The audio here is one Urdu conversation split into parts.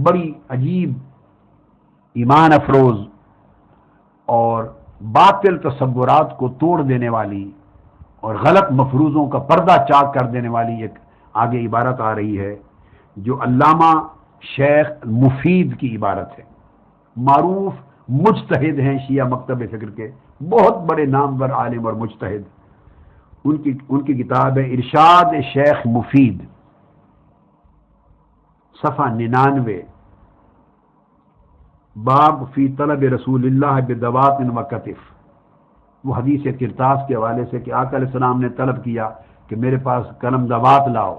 بڑی عجیب ایمان افروز اور باطل تصورات کو توڑ دینے والی اور غلط مفروضوں کا پردہ چاک کر دینے والی ایک آگے عبارت آ رہی ہے جو علامہ شیخ مفید کی عبارت ہے. معروف مجتہد ہیں شیعہ مکتب فکر کے، بہت بڑے نامور عالم اور مجتہد. ان کی کتاب ہے ارشاد شیخ مفید، صفحہ 99، باب فی طلب رسول اللہ بدوات و کتف. وہ حدیث کرتاس کے حوالے سے کہ آقا علیہ السلام نے طلب کیا کہ میرے پاس قلم دوات لاؤ،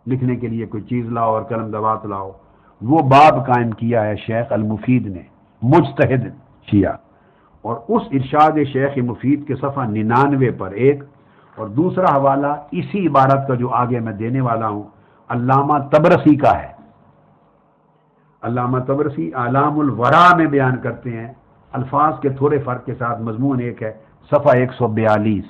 لکھنے کے لیے کوئی چیز لاؤ اور قلم دوات لاؤ. وہ باب قائم کیا ہے شیخ المفید نے، مجتہد شیعہ. اور اس ارشاد شیخ مفید کے صفحہ 99 پر ایک اور دوسرا حوالہ اسی عبارت کا جو آگے میں دینے والا ہوں علامہ طبرسی کا ہے. علامہ طبرسی اعلام الورا میں بیان کرتے ہیں، الفاظ کے تھوڑے فرق کے ساتھ مضمون ایک ہے، صفحہ 142.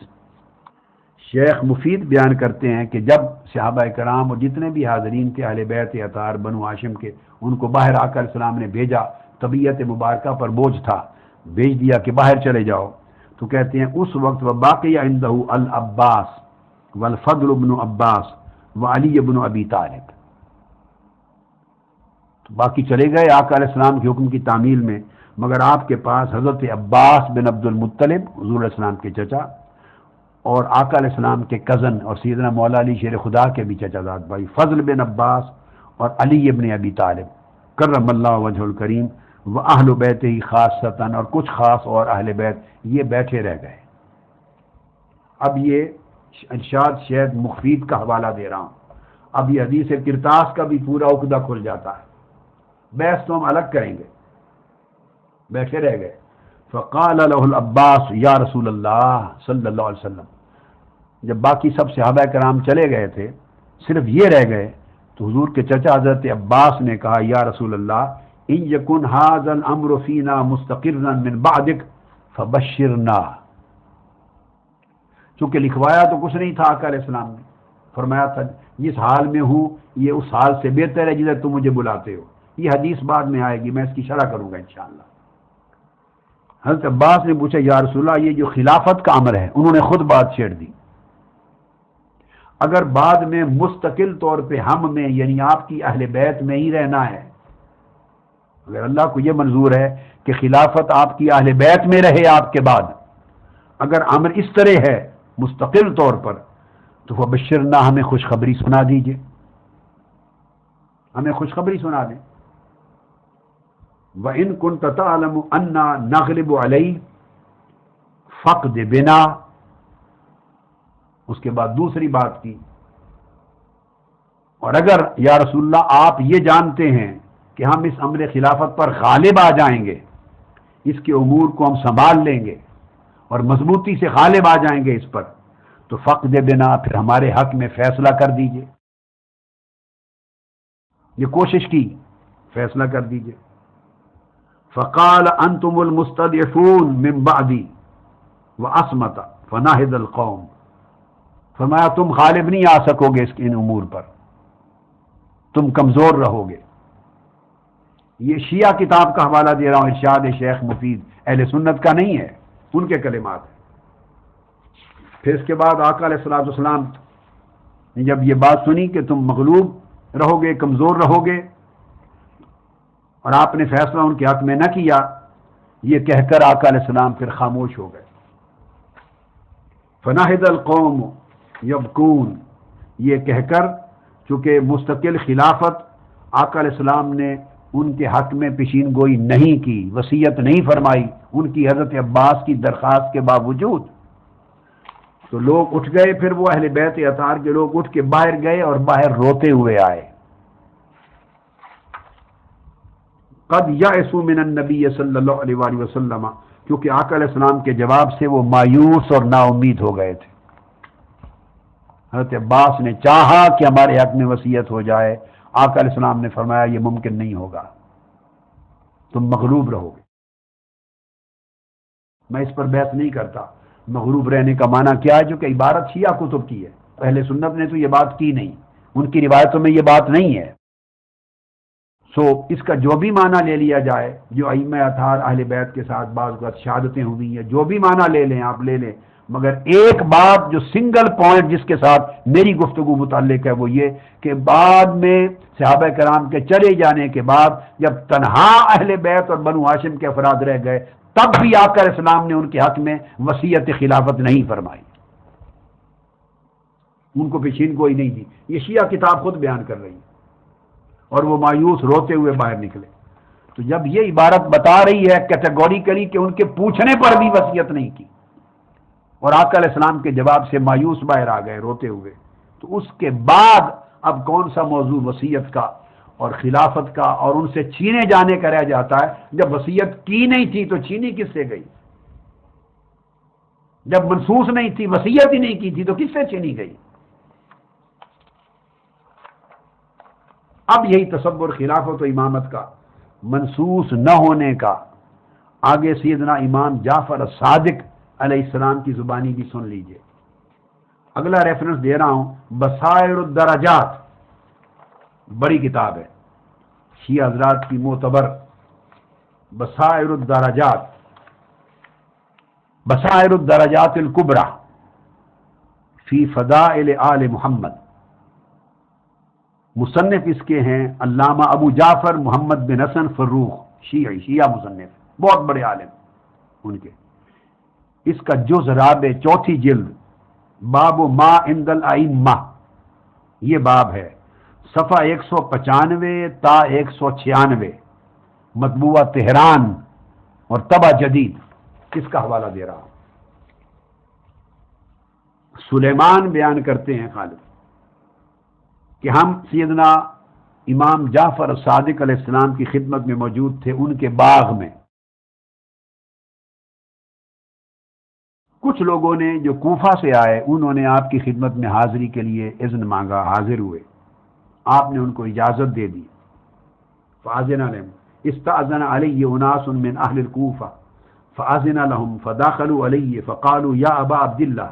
شیخ مفید بیان کرتے ہیں کہ جب صحابہ کرام اور جتنے بھی حاضرین تھے اہل بیت اطہار بنو ہاشم کے، ان کو باہر آقا علیہ السلام نے بھیجا، طبیعت مبارکہ پر بوجھ تھا، بھیج دیا کہ باہر چلے جاؤ. تو کہتے ہیں اس وقت وباقی عندہ العباس والفضل بن عباس وعلی بن ابی طالب. باقی چلے گئے آقا علیہ السلام کے حکم کی تعمیل میں، مگر آپ کے پاس حضرت عباس بن عبد المطلب حضور علیہ السلام کے چچا اور آقا علیہ السلام کے کزن اور سیدنا مولا علی شیر خدا کے بھی چچا زاد بھائی فضل بن عباس اور علی ابن ابی طالب کرم اللہ وجہ الکریم و اہل بیت ہی خاصتاً اور کچھ خاص اور اہل بیت یہ بیٹھے رہ گئے. اب یہ ارشاد شیخ مفید کا حوالہ دے رہا ہوں. اب یہ حدیث کرتاس کا بھی پورا عقدہ کھل جاتا ہے. بحث تو ہم الگ کریں گے. بیٹھے رہ گئے. فقال له العباس یا رسول اللہ صلی اللہ علیہ وسلم. جب باقی سب صحابہ کرام چلے گئے تھے، صرف یہ رہ گئے، تو حضور کے چچا حضرت عباس نے کہا یا رسول اللہ ان یکن ھذا الامر فینا مستقرا من بعدک فبشرنا. چونکہ لکھوایا تو کچھ نہیں تھا آقا علیہ السلام نے، فرمایا تھا جس حال میں ہوں یہ اس حال سے بہتر ہے جدھر تم مجھے بلاتے ہو. یہ حدیث بعد میں آئے گی، میں اس کی شرح کروں گا انشاءاللہ. حضرت عباس نے پوچھا یا رسول اللہ یہ جو خلافت کا امر ہے، انہوں نے خود بات چھیڑ دی. اگر بعد میں مستقل طور پہ ہم میں یعنی آپ کی اہل بیت میں ہی رہنا ہے، اگر اللہ کو یہ منظور ہے کہ خلافت آپ کی اہل بیت میں رہے آپ کے بعد، اگر امر اس طرح ہے مستقل طور پر، تو فبشرنا ہمیں خوشخبری سنا دیجئے، ہمیں خوشخبری سنا دیں. وَإِن كُنْتَ تَعْلَمُ أَنَّا نَغْلِبُ عَلَيْهِ فَقْدِ بِنَا. اس کے بعد دوسری بات کی، اور اگر یا رسول اللہ آپ یہ جانتے ہیں کہ ہم اس امر خلافت پر غالب آ جائیں گے، اس کے امور کو ہم سنبھال لیں گے اور مضبوطی سے غالب آ جائیں گے اس پر، تو فقد بنا پھر ہمارے حق میں فیصلہ کر دیجئے. یہ کوشش کی، فیصلہ کر دیجئے. فقال انتم المستضعفون من بعدی واصمت فناہد القوم. فرمایا تم غالب نہیں آ سکو گے اس ان امور پر، تم کمزور رہو گے. یہ شیعہ کتاب کا حوالہ دے رہا ہوں، ارشاد شیخ مفید، اہل سنت کا نہیں ہے، ان کے کلمات ہیں. پھر اس کے بعد آقا علیہ الصلوۃ والسلام نے جب یہ بات سنی کہ تم مغلوب رہو گے، کمزور رہو گے، اور آپ نے فیصلہ ان کے حق میں نہ کیا، یہ کہہ کر آقا علیہ السلام پھر خاموش ہو گئے. فناہد القوم یبکون، یہ کہہ کر چونکہ مستقل خلافت آقا علیہ السلام نے ان کے حق میں پیشین گوئی نہیں کی، وصیت نہیں فرمائی ان کی حضرت عباس کی درخواست کے باوجود، تو لوگ اٹھ گئے. پھر وہ اہل بیت اطہار کے لوگ اٹھ کے باہر گئے اور باہر روتے ہوئے آئے. قد یأسوا من النبی صلی اللہ علیہ وآلہ وسلم، کیونکہ آقا علیہ السلام کے جواب سے وہ مایوس اور نا امید ہو گئے تھے. حضرت عباس نے چاہا کہ ہمارے حق میں وصیت ہو جائے، آقا علیہ السلام نے فرمایا یہ ممکن نہیں ہوگا، تم مغلوب رہو گے. میں اس پر بحث نہیں کرتا مغلوب رہنے کا معنی کیا ہے، جو کہ عبارت شیعہ کتب کی ہے، اہل سنت نے تو یہ بات کی نہیں، ان کی روایتوں میں یہ بات نہیں ہے. سو اس کا جو بھی معنی لے لیا جائے، جو ائمہ اطہار اہل بیت کے ساتھ بعض اوقات شہادتیں ہوئی ہیں، جو بھی معنی لے لیں آپ لے لیں، مگر ایک بات جو سنگل پوائنٹ جس کے ساتھ میری گفتگو متعلق ہے وہ یہ کہ بعد میں صحابہ کرام کے چلے جانے کے بعد جب تنہا اہل بیت اور بنو ہاشم کے افراد رہ گئے، تب بھی آقا علیہ السلام نے ان کے حق میں وصیت خلافت نہیں فرمائی، ان کو پیشین کوئی نہیں دی۔ یہ شیعہ کتاب خود بیان کر رہی ہے، اور وہ مایوس روتے ہوئے باہر نکلے۔ تو جب یہ عبارت بتا رہی ہے کیٹیگوریکلی کہ ان کے پوچھنے پر بھی وصیت نہیں کی، اور آقا علیہ السلام کے جواب سے مایوس باہر آ گئے روتے ہوئے، تو اس کے بعد اب کون سا موضوع وصیت کا اور خلافت کا اور ان سے چھینے جانے کا رہ جاتا ہے؟ جب وصیت کی نہیں تھی تو چھینی کس سے گئی؟ جب منسوخ نہیں تھی، وصیت ہی نہیں کی تھی، تو کس سے چھینی گئی؟ اب یہی تصور خلافت و امامت کا منسوخ نہ ہونے کا آگے سیدنا امام جعفر الصادق علیہ السلام کی زبانی بھی سن لیجئے۔ اگلا ریفرنس دے رہا ہوں، بصائر الدرجات، بڑی کتاب ہے شیعہ حضرات کی معتبر، بصائر الدرجات، بصائر الدرجات الکبریٰ فی فضائل آل محمد، مصنف اس کے ہیں علامہ ابو جعفر محمد بن حسن فروخ، شیعہ مصنف، بہت بڑے عالم ان کے۔ اس کا جز رابع، چوتھی جلد، باب ما عند الائمہ، یہ باب ہے، صفحہ 195 تا 196، مطبوعہ تہران اور طبع جدید، کس کا حوالہ دے رہا ہوں۔ سلیمان بیان کرتے ہیں خالد کہ ہم سیدنا امام جعفر صادق علیہ السلام کی خدمت میں موجود تھے، ان کے باغ میں۔ کچھ لوگوں نے جو کوفہ سے آئے انہوں نے آپ کی خدمت میں حاضری کے لیے اذن مانگا، حاضر ہوئے، آپ نے ان کو اجازت دے دی۔ فاذن لهم، استاذن علی اناس من اہل الکوفہ فاذن لهم فدخلوا علی فقالوا یا ابا عبد اللہ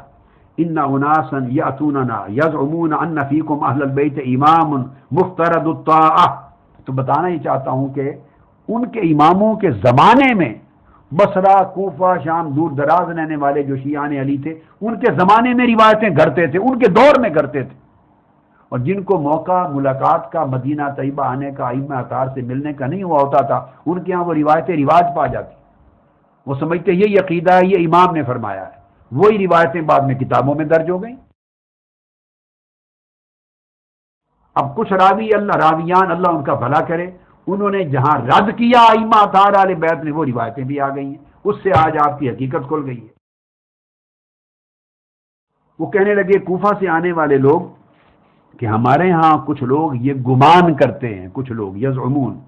ان اناسا یاتوننا یزعمون ان فیکم اہل البیت امام مفترض الطاعہ۔ تو بتانا یہ چاہتا ہوں کہ ان کے اماموں کے زمانے میں بصرہ، کوفہ، شام، دور دراز رہنے والے جو شیعان علی تھے، ان کے زمانے میں روایتیں گھڑتے تھے، ان کے دور میں گھڑتے تھے، اور جن کو موقع ملاقات کا، مدینہ طیبہ آنے کا، ائمہ اطہار سے ملنے کا نہیں ہوا ہوتا تھا، ان کے ہاں وہ روایتیں رواج پا جاتی، وہ سمجھتے یہ عقیدہ ہے، یہ امام نے فرمایا ہے، وہی روایتیں بعد میں کتابوں میں درج ہو گئیں۔ اب کچھ راویان اللہ ان کا بھلا کرے، انہوں نے جہاں رد کیا ائمہ اطہار والے بیت میں، وہ روایتیں بھی آ گئی ہیں، اس سے آج آپ کی حقیقت کھل گئی ہے۔ وہ کہنے لگے کوفہ سے آنے والے لوگ کہ ہمارے ہاں کچھ لوگ یہ گمان کرتے ہیں، کچھ لوگ یزعمون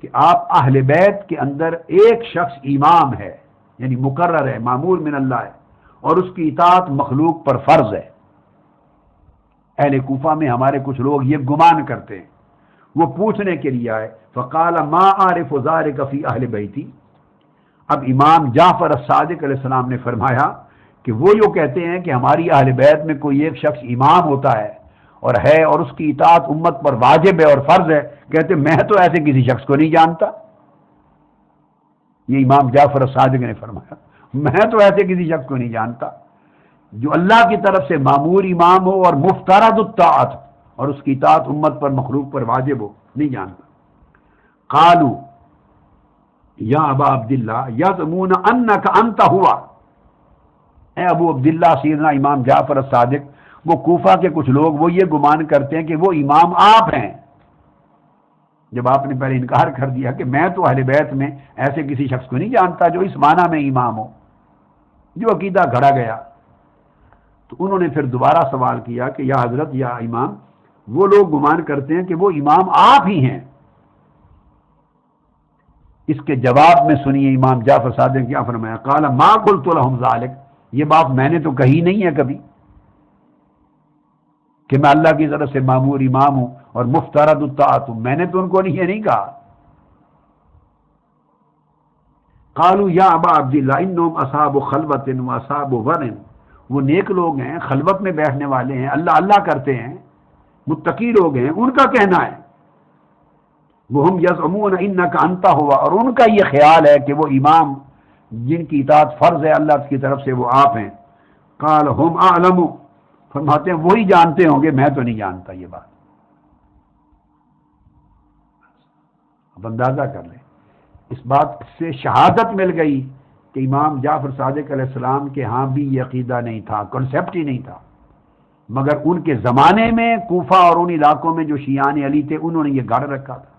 کہ آپ اہل بیت کے اندر ایک شخص امام ہے، یعنی مقرر ہے، معمور من اللہ ہے، اور اس کی اطاعت مخلوق پر فرض ہے۔ اہل کوفہ میں ہمارے کچھ لوگ یہ گمان کرتے ہیں۔ وہ پوچھنے کے لیے آئے، فقال ما عارف ذلک فی اہل بیتی۔ اب امام جعفر الصادق علیہ السلام نے فرمایا کہ وہ جو کہتے ہیں کہ ہماری اہل بیت میں کوئی ایک شخص امام ہوتا ہے اور اس کی اطاعت امت پر واجب ہے اور فرض ہے، کہتے میں تو ایسے کسی شخص کو نہیں جانتا۔ یہ امام جعفر الصادق نے فرمایا، میں تو ایسے کسی شخص کو نہیں جانتا جو اللہ کی طرف سے معمور امام ہو اور مفترض الطاعت اور اس کی اطاعت امت پر مخلوق پر واجب ہو، نہیں جانتا۔ قالوا یا ابا عبداللہ یزعمون انک انت ہوا، اے ابو عبداللہ سیدنا امام جعفر الصادق، وہ کوفہ کے کچھ لوگ وہ یہ گمان کرتے ہیں کہ وہ امام آپ ہیں، جب آپ نے پہلے انکار کر دیا کہ میں تو اہل بیت میں ایسے کسی شخص کو نہیں جانتا جو اس معنی میں امام ہو، جو عقیدہ گھڑا گیا۔ تو انہوں نے پھر دوبارہ سوال کیا کہ یا حضرت، یا امام، وہ لوگ گمان کرتے ہیں کہ وہ امام آپ ہی ہیں۔ اس کے جواب میں سنیے امام جعفر صادق نے کیا فرمایا، قال ما قلت لهم ذلك، یہ بات میں نے تو کہی نہیں ہے کبھی کہ میں اللہ کی طرف سے معمور امام ہوں اور مفترض الطاعت ہوں، میں نے تو ان کو یہ نہیں کہا۔ قالوا یا ابا عبداللہ انہم اصحاب خلوت و اصحاب ورع، وہ نیک لوگ ہیں، خلوت میں بیٹھنے والے ہیں، اللہ اللہ کرتے ہیں، متقی لوگ ہیں، ان کا کہنا ہے وہم یزعمون انک انت ہوا، اور ان کا یہ خیال ہے کہ وہ امام جن کی اطاعت فرض ہے اللہ کی طرف سے وہ آپ ہیں۔ قال ہم اعلم، فرماتے ہیں وہی جانتے ہوں گے، میں تو نہیں جانتا یہ بات۔ اب اندازہ کر لیں، اس بات سے شہادت مل گئی کہ امام جعفر صادق علیہ السلام کے ہاں بھی یہ عقیدہ نہیں تھا، کنسیپٹ ہی نہیں تھا، مگر ان کے زمانے میں کوفہ اور ان علاقوں میں جو شیعان علی تھے انہوں نے یہ گاڑ رکھا تھا،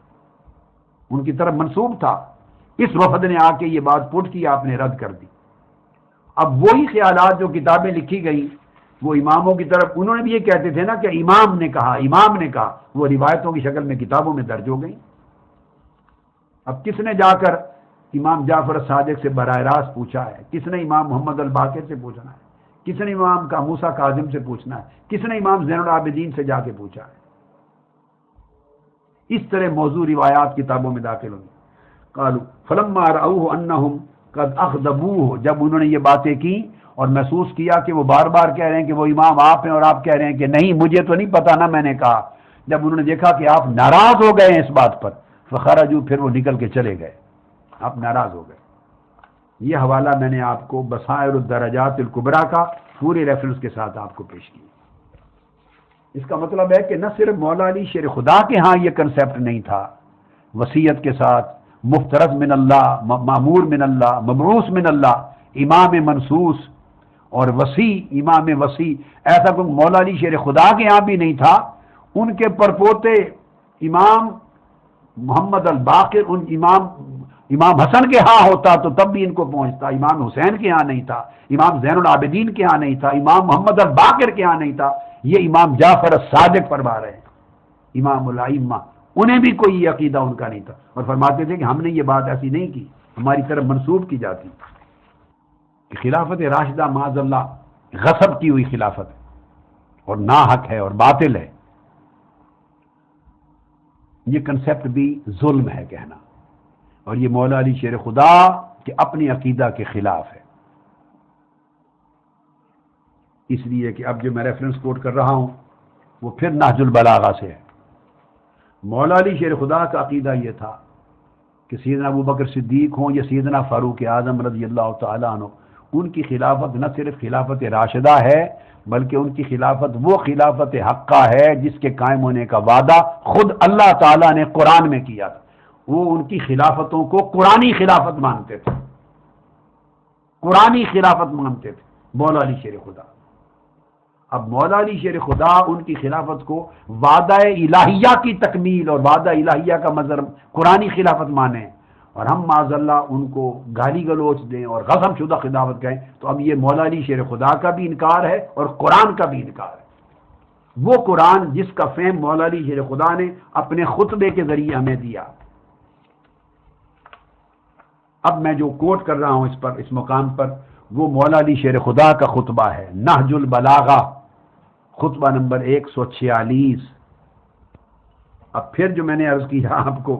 ان کی طرف منسوب تھا۔ اس وفد نے آ کے یہ بات پٹ کی، آپ نے رد کر دی۔ اب وہی خیالات جو کتابیں لکھی گئیں وہ اماموں کی طرف، انہوں نے بھی یہ کہتے تھے نا کہ امام نے کہا، امام نے کہا، وہ روایتوں کی شکل میں کتابوں میں درج ہو گئیں۔ اب کس نے جا کر امام جعفر صادق سے براہ راست پوچھا ہے؟ کس نے امام محمد الباقر سے پوچھنا ہے؟ کس نے امام کا موسیٰ کاظم سے پوچھنا ہے؟ کس نے امام زین العابدین سے جا کے پوچھا ہے؟ اس طرح موضوع روایات کتابوں میں داخل ہوئی۔ قالوا فلما رأوه انہم قد اخذبوه، جب انہوں نے یہ باتیں کی اور محسوس کیا کہ وہ بار بار کہہ رہے ہیں کہ وہ امام آپ ہیں اور آپ کہہ رہے ہیں کہ نہیں مجھے تو نہیں پتا، نہ میں نے کہا، جب انہوں نے دیکھا کہ آپ ناراض ہو گئے ہیں اس بات پر، فخرجوا، پھر وہ نکل کے چلے گئے، آپ ناراض ہو گئے۔ یہ حوالہ میں نے آپ کو بصائر الدرجات الکبریٰ کا پورے ریفرنس کے ساتھ آپ کو پیش کیا۔ اس کا مطلب ہے کہ نہ صرف مولا علی شیر خدا کے ہاں یہ کنسیپٹ نہیں تھا، وصیت کے ساتھ مفترض من اللہ، معمور من اللہ، مبعوث من اللہ، امام منصوص اور وسیع، امام وسیع، ایسا کوئی مولا علی شیر خدا کے ہاں بھی نہیں تھا۔ ان کے پرپوتے امام محمد الباقر، ان امام حسن کے ہاں ہوتا تو تب بھی ان کو پہنچتا، امام حسین کے ہاں نہیں تھا، امام زین العابدین کے ہاں نہیں تھا، امام محمد الباقر کے ہاں نہیں تھا، یہ امام جعفر الصادق فرما رہے ہیں، امام الائمہ، انہیں بھی کوئی یہ عقیدہ ان کا نہیں تھا، اور فرماتے تھے کہ ہم نے یہ بات ایسی نہیں کی، ہماری طرف منسوب کی جاتی کہ خلافت راشدہ معاذ اللہ غصب کی ہوئی خلافت ہے اور ناحق ہے اور باطل ہے۔ یہ کنسیپٹ بھی ظلم ہے کہنا، اور یہ مولا علی شیر خدا کے اپنی عقیدہ کے خلاف ہے۔ اس لیے کہ اب جو میں ریفرنس کوٹ کر رہا ہوں وہ پھر نہج البلاغہ سے ہے۔ مولا علی شیر خدا کا عقیدہ یہ تھا کہ سیدنا ابو بکر صدیق ہوں یا سیدنا فاروق اعظم رضی اللہ تعالیٰ عنہ، ان کی خلافت نہ صرف خلافت راشدہ ہے بلکہ ان کی خلافت وہ خلافت حقہ ہے جس کے قائم ہونے کا وعدہ خود اللہ تعالیٰ نے قرآن میں کیا تھا۔ وہ ان کی خلافتوں کو قرآنی خلافت مانتے تھے، قرآنی خلافت مانتے تھے مولا علی شیر خدا۔ اب مولا علی شیر خدا ان کی خلافت کو وعدہ الہیہ کی تکمیل اور وعدہ الہیہ کا مظہر قرآنی خلافت مانیں، اور ہم معاذ اللہ ان کو گالی گلوچ دیں اور غصب شدہ خلافت کہیں، تو اب یہ مولا علی شیر خدا کا بھی انکار ہے اور قرآن کا بھی انکار ہے۔ وہ قرآن جس کا فہم مولا علی شیر خدا نے اپنے خطبے کے ذریعے ہمیں دیا۔ اب میں جو کوٹ کر رہا ہوں اس مقام پر وہ مولا علی شیر خدا کا خطبہ ہے، نہج البلاغہ، خطبہ نمبر 146۔ اب پھر جو میں نے عرض کیا آپ کو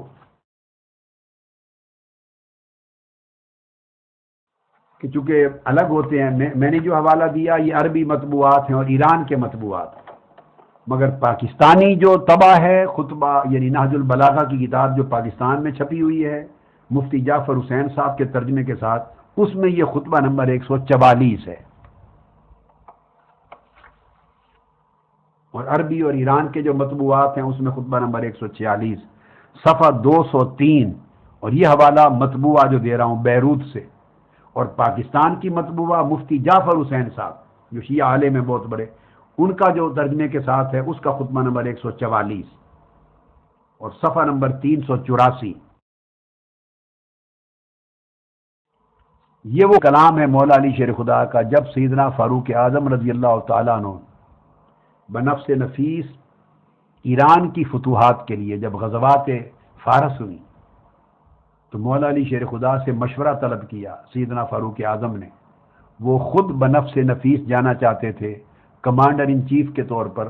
کہ چونکہ الگ ہوتے ہیں، میں نے جو حوالہ دیا یہ عربی مطبوعات ہیں اور ایران کے مطبوعات ہیں، مگر پاکستانی جو طبع ہے خطبہ یعنی نہج البلاغہ کی کتاب جو پاکستان میں چھپی ہوئی ہے مفتی جعفر حسین صاحب کے ترجمے کے ساتھ، اس میں یہ خطبہ نمبر 144 ہے، اور عربی اور ایران کے جو مطبوعات ہیں اس میں خطبہ نمبر 146 صفحہ 203، اور یہ حوالہ مطبوعہ جو دے رہا ہوں بیروت سے، اور پاکستان کی مطبوعہ مفتی جعفر حسین صاحب جو شیعہ عالم ہیں بہت بڑے، ان کا جو ترجمے کے ساتھ ہے اس کا خطبہ نمبر 144 اور صفحہ نمبر 384۔ یہ وہ کلام ہے مولا علی شیر خدا کا جب سیدنا فاروق اعظم رضی اللہ تعالیٰ عنہ بنفس نفیس ایران کی فتوحات کے لیے جب غزوات فارس ہوئی تو مولا علی شیر خدا سے مشورہ طلب کیا سیدنا فاروق اعظم نے۔ وہ خود بنفس نفیس جانا چاہتے تھے کمانڈر ان چیف کے طور پر،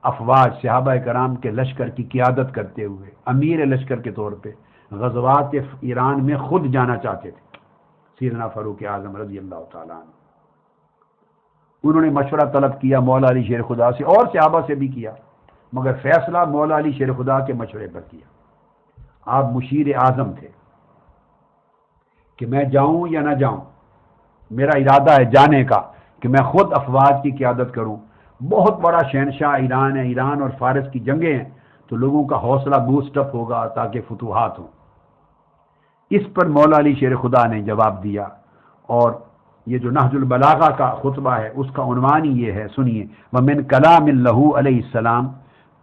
افواج صحابہ کرام کے لشکر کی قیادت کرتے ہوئے امیر لشکر کے طور پہ غزوات ایران میں خود جانا چاہتے تھے سیدنا فاروق اعظم رضی اللہ تعالیٰ عنہ۔ انہوں نے مشورہ طلب کیا مولا علی شیر خدا سے اور صحابہ سے بھی کیا، مگر فیصلہ مولا علی شیر خدا کے مشورے پر کیا۔ آپ مشیر اعظم تھے کہ میں جاؤں یا نہ جاؤں، میرا ارادہ ہے جانے کا کہ میں خود افواج کی قیادت کروں۔ بہت بڑا شہنشاہ ایران ہے، ایران اور فارس کی جنگیں ہیں، تو لوگوں کا حوصلہ بوسٹ اپ ہوگا تاکہ فتوحات ہوں۔ اس پر مولا علی شیر خدا نے جواب دیا، اور یہ جو نہج البلاغہ کا خطبہ ہے اس کا عنوان ہی یہ ہے، سنیے: وَمِن کلام لہ علیہ السلام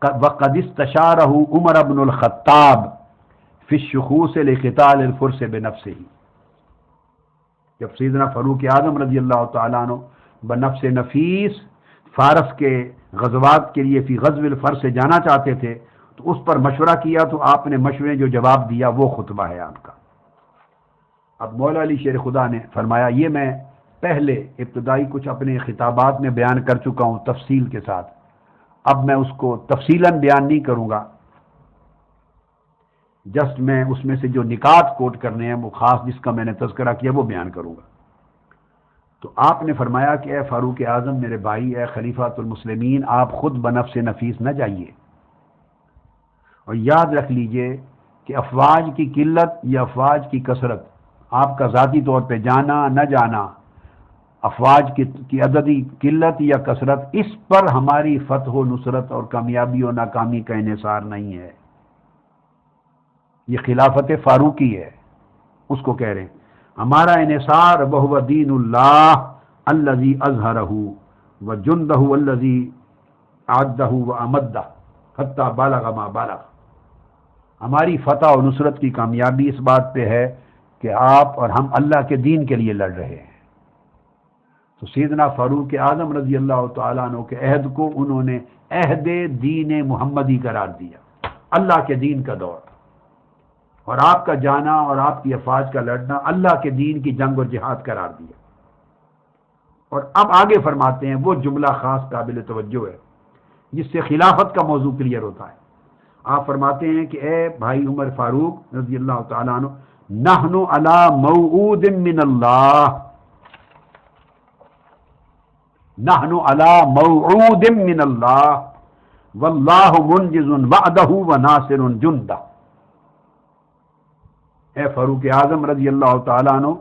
وقد استشارہ عمر بن الخطاب فی الشخوص لقتال الفرس بنفسہ۔ جب سیدنا فاروق اعظم رضی اللہ تعالیٰ عنہ بنفس نفیس فارس کے غزوات کے لیے فی غزو الفرس سے جانا چاہتے تھے تو اس پر مشورہ کیا، تو آپ نے مشورے جو جواب دیا وہ خطبہ ہے آپ کا۔ اب مولا علی شیر خدا نے فرمایا، یہ میں پہلے ابتدائی کچھ اپنے خطابات میں بیان کر چکا ہوں تفصیل کے ساتھ، اب میں اس کو تفصیلاً بیان نہیں کروں گا، جسٹ میں اس میں سے جو نکات کوٹ کرنے ہیں وہ خاص جس کا میں نے تذکرہ کیا وہ بیان کروں گا۔ تو آپ نے فرمایا کہ اے فاروق اعظم، میرے بھائی، اے خلیفۃ المسلمین، آپ خود بنفس نفیس نہ جائیے، اور یاد رکھ لیجئے کہ افواج کی قلت یا افواج کی کثرت، آپ کا ذاتی طور پہ جانا نہ جانا، افواج کی عددی قلت یا کثرت، اس پر ہماری فتح و نصرت اور کامیابی و ناکامی کا انحصار نہیں ہے۔ یہ خلافت فاروقی ہے، اس کو کہہ رہے ہیں ہمارا انحصار وہو دین اللہ الذی اظہرہ وجندہ الذی اعدہ وامدہ حتی بالغ ما بالغ۔ ہماری فتح و نصرت کی کامیابی اس بات پہ ہے کہ آپ اور ہم اللہ کے دین کے لیے لڑ رہے ہیں۔ تو سیدنا فاروق اعظم رضی اللہ تعالیٰ عنہ کے عہد کو انہوں نے عہد دین محمدی قرار دیا، اللہ کے دین کا دور، اور آپ کا جانا اور آپ کی افواج کا لڑنا اللہ کے دین کی جنگ اور جہاد قرار دیا۔ اور اب آگے فرماتے ہیں وہ جملہ خاص قابل توجہ ہے جس سے خلافت کا موضوع کلیئر ہوتا ہے۔ آپ فرماتے ہیں کہ اے بھائی عمر فاروق رضی اللہ تعالیٰ عنہ، نحن علی موعود من اللہ، نحن علی موعود من اللہ واللہ منجز وعدہ وناصر جندہ۔ اے فاروق اعظم رضی اللہ تعالیٰ عنہ،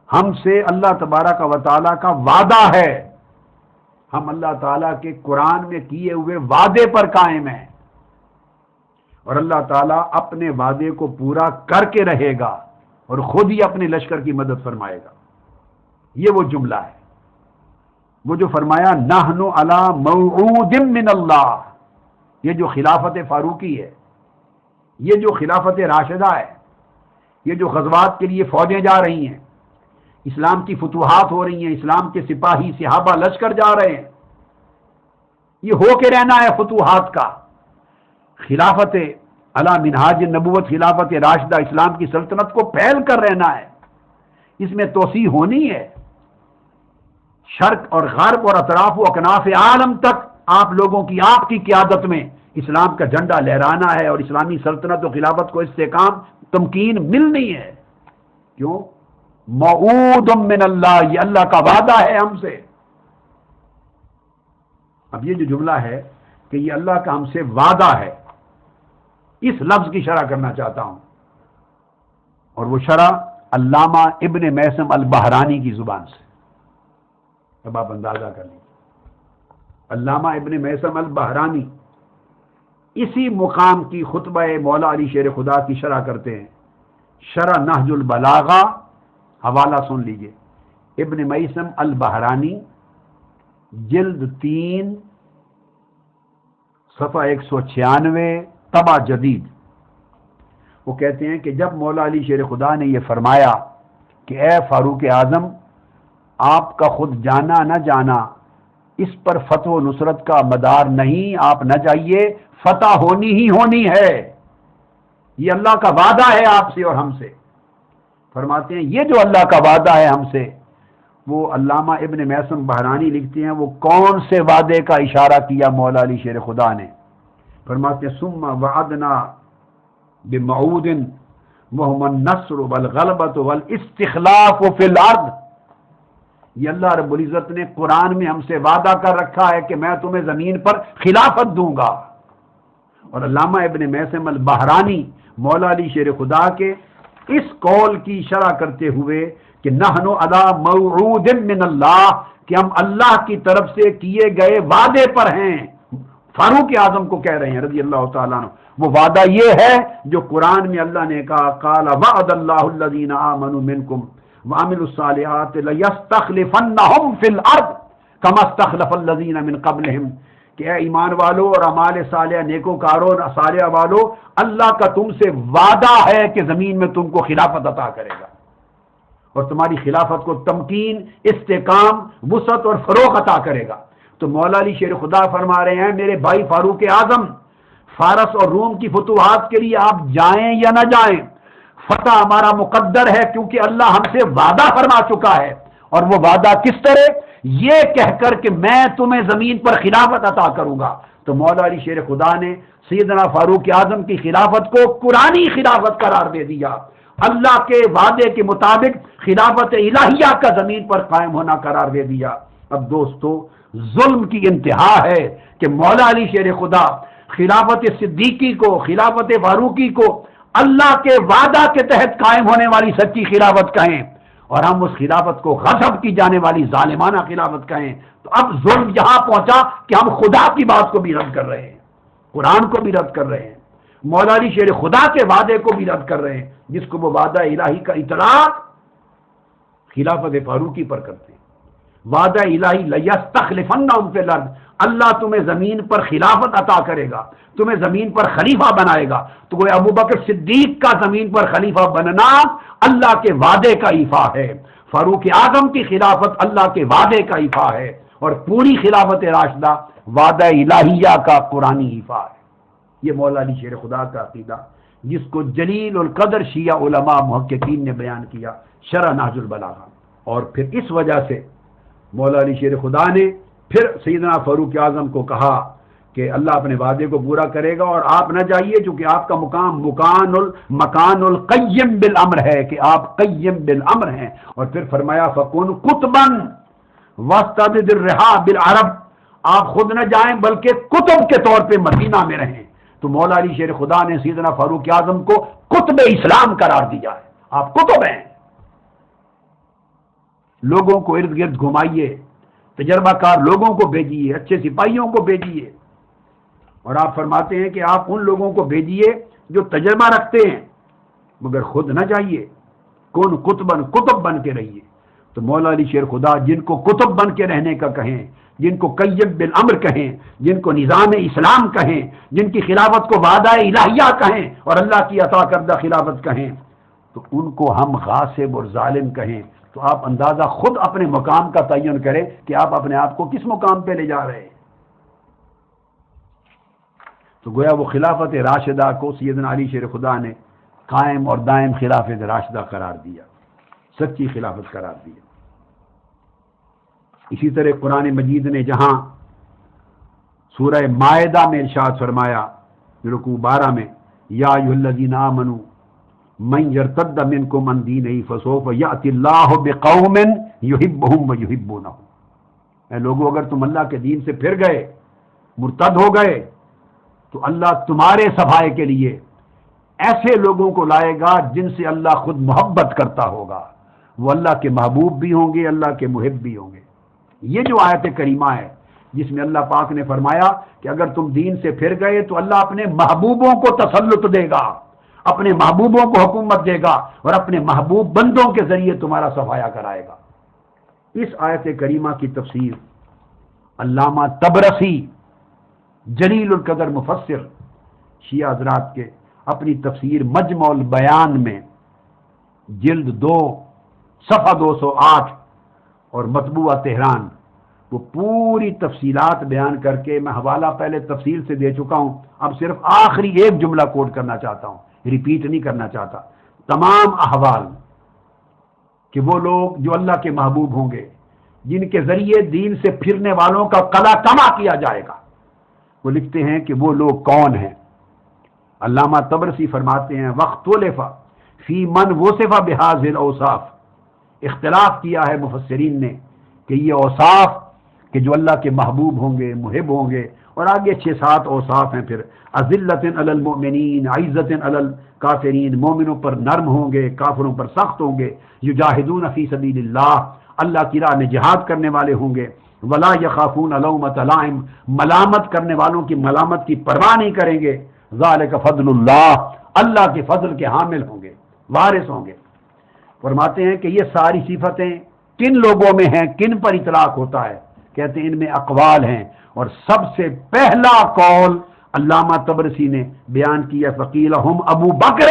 ہم سے اللہ تبارک و تعالیٰ کا وعدہ ہے، ہم اللہ تعالیٰ کے قرآن میں کیے ہوئے وعدے پر قائم ہیں، اور اللہ تعالیٰ اپنے وعدے کو پورا کر کے رہے گا اور خود ہی اپنے لشکر کی مدد فرمائے گا۔ یہ وہ جملہ ہے، وہ جو فرمایا نحن علی موعود من اللہ، یہ جو خلافت فاروقی ہے، یہ جو خلافت راشدہ ہے، یہ جو غزوات کے لیے فوجیں جا رہی ہیں، اسلام کی فتوحات ہو رہی ہیں، اسلام کے سپاہی صحابہ لشکر جا رہے ہیں، یہ ہو کے رہنا ہے فتوحات کا۔ خلافت علی منہاج نبوت، خلافت راشدہ، اسلام کی سلطنت کو پھیل کر رہنا ہے، اس میں توسیع ہونی ہے، شرق اور غرب اور اطراف و اکناف عالم تک آپ لوگوں کی، آپ کی قیادت میں اسلام کا جھنڈا لہرانا ہے، اور اسلامی سلطنت و خلافت کو استحکام تمکین ملنی ہے۔ کیوں؟ موعود من اللہ، یہ اللہ کا وعدہ ہے ہم سے۔ اب یہ جو جملہ ہے کہ یہ اللہ کا ہم سے وعدہ ہے، اس لفظ کی شرح کرنا چاہتا ہوں، اور وہ شرح علامہ ابن میثم البحرانی کی زبان سے، اب آپ اندازہ کر لیجیے۔ علامہ ابن میثم البحرانی اسی مقام کی خطبہ مولا علی شیر خدا کی شرح کرتے ہیں، شرح نہج البلاغہ، حوالہ سن لیجئے، ابن میثم البحرانی، جلد 3، صفحہ 196، طبع جدید۔ وہ کہتے ہیں کہ جب مولا علی شیر خدا نے یہ فرمایا کہ اے فاروق اعظم، آپ کا خود جانا نہ جانا اس پر فتح و نصرت کا مدار نہیں، آپ نہ جائیے، فتح ہونی ہی ہونی ہے، یہ اللہ کا وعدہ ہے آپ سے اور ہم سے۔ فرماتے ہیں یہ جو اللہ کا وعدہ ہے ہم سے، وہ علامہ ابن میثم بحرانی لکھتے ہیں وہ کون سے وعدے کا اشارہ کیا مولا علی شیر خدا نے؟ فرماتے ہیں ثم وعدنا بموعود وهو النصر والغلبۃ والاستخلاف فی الارض۔ یہ اللہ رب العزت نے قرآن میں ہم سے وعدہ کر رکھا ہے کہ میں تمہیں زمین پر خلافت دوں گا، اور علامہ ابن میثم البحرانی مولا علی شیر خدا کے اس قول کی شرح کرتے ہوئے کہ نحن علی موعود من اللہ، کہ ہم اللہ کی طرف سے کیے گئے وعدے پر ہیں، فاروق اعظم کو کہہ رہے ہیں رضی اللہ تعالیٰ عنہ۔ وہ وعدہ یہ ہے جو قرآن میں اللہ نے کہا قال وعد اللہ الذین آمنوا منکم وعملوا الصالحات لیستخلفنہم فی الارض کما استخلف الذین من قبلہم، کہ اے ایمان والو اور اعمال صالحہ نیکوکاروں اور صالحہ والو، اللہ کا تم سے وعدہ ہے کہ زمین میں تم کو خلافت عطا کرے گا، اور تمہاری خلافت کو تمکین، استحکام، وسعت اور فروغ عطا کرے گا۔ تو مولا علی شیر خدا فرما رہے ہیں میرے بھائی فاروق اعظم، فارس اور روم کی فتوحات کے لیے آپ جائیں یا نہ جائیں، فتح ہمارا مقدر ہے، کیونکہ اللہ ہم سے وعدہ فرما چکا ہے۔ اور وہ وعدہ کس طرح؟ یہ کہہ کر کہ میں تمہیں زمین پر خلافت عطا کروں گا۔ تو مولا علی شیر خدا نے سیدنا فاروق اعظم کی خلافت کو قرآنی خلافت قرار دے دیا، اللہ کے وعدے کے مطابق خلافت الہیہ کا زمین پر قائم ہونا قرار دے دیا۔ اب دوستو، ظلم کی انتہا ہے کہ مولا علی شیر خدا خلافت صدیقی کو، خلافت فاروقی کو اللہ کے وعدہ کے تحت قائم ہونے والی سچی خلافت کہیں، اور ہم اس خلافت کو غضب کی جانے والی ظالمانہ خلافت کہیں۔ تو اب ظلم یہاں پہنچا کہ ہم خدا کی بات کو بھی رد کر رہے ہیں، قرآن کو بھی رد کر رہے ہیں، مولا علی شیر خدا کے وعدے کو بھی رد کر رہے ہیں، جس کو وہ وعدہ الہی کا اطلاق خلافت فاروقی پر کرتے ہیں۔ وعدہ الہی لیستخلفنہم فی الارض، اللہ تمہیں زمین پر خلافت عطا کرے گا، تمہیں زمین پر خلیفہ بنائے گا۔ تو وہ ابو بکر صدیق کا زمین پر خلیفہ بننا اللہ کے وعدے کا ایفا ہے، فاروق اعظم کی خلافت اللہ کے وعدے کا ایفا ہے، اور پوری خلافت راشدہ وعدہ الہیہ کا قرآنی ایفا ہے۔ یہ مولا علی شیر خدا کا عقیدہ، جس کو جلیل القدر شیعہ علماء محققین نے بیان کیا شرح نہج البلاغہ۔ اور پھر اس وجہ سے مولا علی شیر خدا نے پھر سیدنا فاروق اعظم کو کہا کہ اللہ اپنے وعدے کو پورا کرے گا اور آپ نہ جائیے، چونکہ آپ کا مقام مکان القیم بالامر ہے، کہ آپ قیم بالامر ہیں۔ اور پھر فرمایا فکن قطبا واستبد الرحا بالعرب، آپ خود نہ جائیں بلکہ قطب کے طور پہ مدینہ میں رہیں۔ تو مولا علی شیر خدا نے سیدنا فاروق اعظم کو قطب اسلام قرار دیا ہے، آپ قطب ہیں۔ لوگوں کو ارد گرد گھمائیے، تجربہ کار لوگوں کو بھیجیے، اچھے سپاہیوں کو بھیجیے، اور آپ فرماتے ہیں کہ آپ ان لوگوں کو بھیجیے جو تجربہ رکھتے ہیں، مگر خود نہ جائیے، کون قطب بن کے رہیے۔ تو مولا علی شیر خدا جن کو قطب بن کے رہنے کا کہیں، جن کو قیم بالامر کہیں، جن کو نظام اسلام کہیں، جن کی خلافت کو وعدہ الہیہ کہیں اور اللہ کی عطا کردہ خلافت کہیں، تو ان کو ہم غاصب اور ظالم کہیں، تو آپ اندازہ خود اپنے مقام کا تعین کریں کہ آپ اپنے آپ کو کس مقام پہ لے جا رہے ہیں۔ تو گویا وہ خلافت راشدہ کو سیدنا علی شیر خدا نے قائم اور دائم خلافت راشدہ قرار دیا، سچی خلافت قرار دیا۔ اسی طرح قرآن مجید نے جہاں سورہ مائدہ میں ارشاد فرمایا رکوع 12 میں، یا ایھا الذین آمنوا من یرتد منکم عن دینہ فسوف یأتی اللہ بقوم یحبہم ویحبونہ، اے لوگو اگر تم اللہ کے دین سے پھر گئے، مرتد ہو گئے، تو اللہ تمہارے صفائے کے لیے ایسے لوگوں کو لائے گا جن سے اللہ خود محبت کرتا ہوگا، وہ اللہ کے محبوب بھی ہوں گے، اللہ کے محب بھی ہوں گے۔ یہ جو آیت کریمہ ہے جس میں اللہ پاک نے فرمایا کہ اگر تم دین سے پھر گئے تو اللہ اپنے محبوبوں کو تسلط دے گا، اپنے محبوبوں کو حکومت دے گا، اور اپنے محبوب بندوں کے ذریعے تمہارا صفایا کرائے گا۔ اس آیت کریمہ کی تفسیر علامہ طبرسی جلیل القدر مفسر شیعہ حضرات کے اپنی تفسیر مجمع البیان میں جلد 2 صفحہ 208 اور مطبوعہ تہران، وہ پوری تفصیلات بیان کر کے، میں حوالہ پہلے تفصیل سے دے چکا ہوں، اب صرف آخری ایک جملہ کوٹ کرنا چاہتا ہوں، ریپیٹ نہیں کرنا چاہتا۔ تمام احوال کہ وہ لوگ جو اللہ کے محبوب ہوں گے، جن کے ذریعے دین سے پھرنے والوں کا قلا کما کیا جائے گا، وہ لکھتے ہیں کہ وہ لوگ کون ہیں۔ علامہ طبرسی فرماتے ہیں واختلف فی من وصف بہذه الاوصاف، اختلاف کیا ہے مفسرین نے کہ یہ اوصاف کہ جو اللہ کے محبوب ہوں گے، محب ہوں گے، اور آگے 6-7 اوصاف ہیں، پھر اذلۃ علی المؤمنین، عزۃ علی کافرین مومنوں پر نرم ہوں گے، کافروں پر سخت ہوں گے. یجاہدون فی سبیل اللہ، اللہ کی راہ میں جہاد کرنے والے ہوں گے. ولا یخافون لومۃ لائم، ملامت کرنے والوں کی ملامت کی پرواہ نہیں کریں گے. ذالک فضل اللہ، اللہ کے فضل کے حامل ہوں گے، وارث ہوں گے. فرماتے ہیں کہ یہ ساری صفتیں کن لوگوں میں ہیں، کن پر اطلاق ہوتا ہے؟ کہتے ہیں ان میں اقوال ہیں، اور سب سے پہلا قول علامہ طبرسی نے بیان کیا، فقیل ہم ابو بکر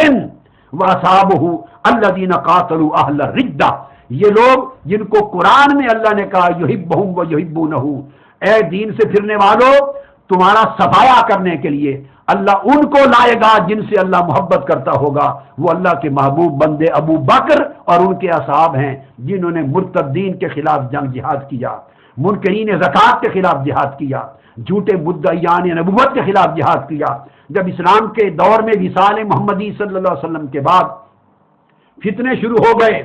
واصحابہ الذین قاتلوا اہل الردہ. یہ لوگ جن کو قرآن میں اللہ نے کہا یحبہم و یحبونہ، اے دین سے پھرنے والوں تمہارا صفایا کرنے کے لیے اللہ ان کو لائے گا جن سے اللہ محبت کرتا ہوگا. وہ اللہ کے محبوب بندے ابو بکر اور ان کے اصحاب ہیں جنہوں نے مرتدین کے خلاف جنگ جہاد کیا، منکرین زکوٰۃ کے خلاف جہاد کیا، جھوٹے مدعیان نبوت کے خلاف جہاد کیا. جب اسلام کے دور میں وصال محمدی صلی اللہ علیہ وسلم کے بعد فتنے شروع ہو گئے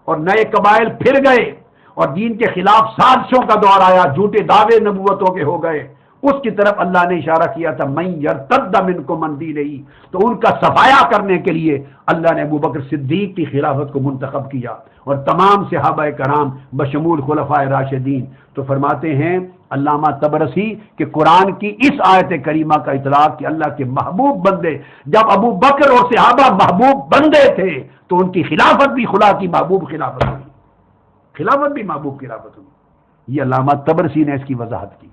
اور نئے قبائل پھر گئے اور دین کے خلاف سازشوں کا دور آیا، جھوٹے دعوے نبوتوں کے ہو گئے، اس کی طرف اللہ نے اشارہ کیا تھا من یرتد منکم عن دینہ، تو ان کا صفایا کرنے کے لیے اللہ نے ابوبکر صدیق کی خلافت کو منتخب کیا اور تمام صحابہ کرام بشمول خلفائے راشدین. تو فرماتے ہیں علامہ طبرسی کہ قرآن کی اس آیت کریمہ کا اطلاق کہ اللہ کے محبوب بندے، جب ابو بکر اور صحابہ محبوب بندے تھے تو ان کی خلافت بھی خدا کی محبوب خلافت ہوئی، خلافت بھی محبوب خلافت ہوئی. یہ علامہ طبرسی نے اس کی وضاحت کی.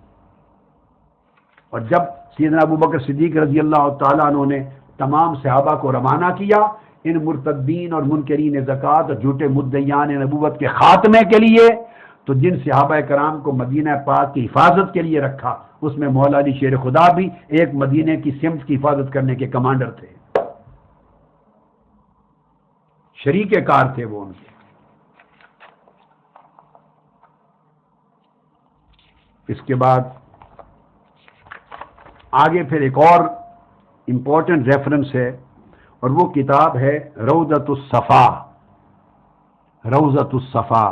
اور جب سیدنا ابو بکر صدیق رضی اللہ تعالیٰ عنہ نے تمام صحابہ کو روانہ کیا ان مرتدین اور منکرین زکوٰۃ اور جھوٹے مدعیان نبوت کے خاتمے کے لیے، تو جن صحابہ کرام کو مدینہ پاک کی حفاظت کے لیے رکھا اس میں مولا علی شیر خدا بھی ایک مدینہ کی سمت کی حفاظت کرنے کے کمانڈر تھے، شریک کار تھے وہ ان کے. اس کے بعد آگے پھر ایک اور امپورٹنٹ ریفرنس ہے اور وہ کتاب ہے روضۃ الصفا. روضۃ الصفا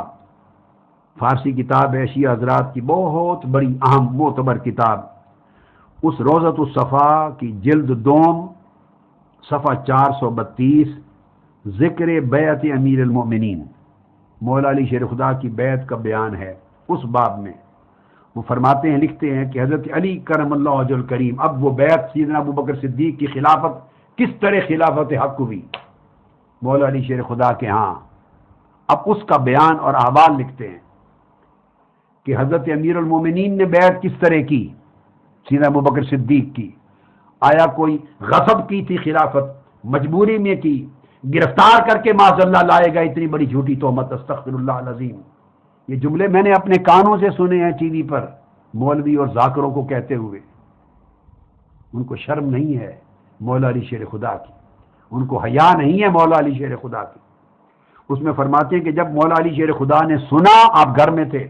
فارسی کتاب ہے، شیعہ حضرات کی بہت بڑی اہم معتبر کتاب. اس روضۃ الصفا کی جلد دوم صفحہ 432 ذکر بیعت امیر المؤمنین، مولا علی شیر خدا کی بیعت کا بیان ہے. اس باب میں وہ فرماتے ہیں، لکھتے ہیں کہ حضرت علی کرم اللہ وجہ الکریم، اب وہ بیعت سیدنا ابو بکر صدیق کی خلافت کس طرح خلافت حق ہوئی مولا علی شیر خدا کے ہاں، اب اس کا بیان اور احوال لکھتے ہیں کہ حضرت امیر المومنین نے بیعت کس طرح کی سیدنا ابو بکر صدیق کی. آیا کوئی غصب کی تھی خلافت، مجبوری میں کی، گرفتار کر کے معاذ اللہ لائے گا اتنی بڑی جھوٹی تہمت، استغفر اللہ العظیم. یہ جملے میں نے اپنے کانوں سے سنے ہیں ٹی وی پر مولوی اور ذاکروں کو کہتے ہوئے. ان کو شرم نہیں ہے مولا علی شیر خدا کی، ان کو حیا نہیں ہے مولا علی شیر خدا کی. اس میں فرماتے ہیں کہ جب مولا علی شیر خدا نے سنا، آپ گھر میں تھے،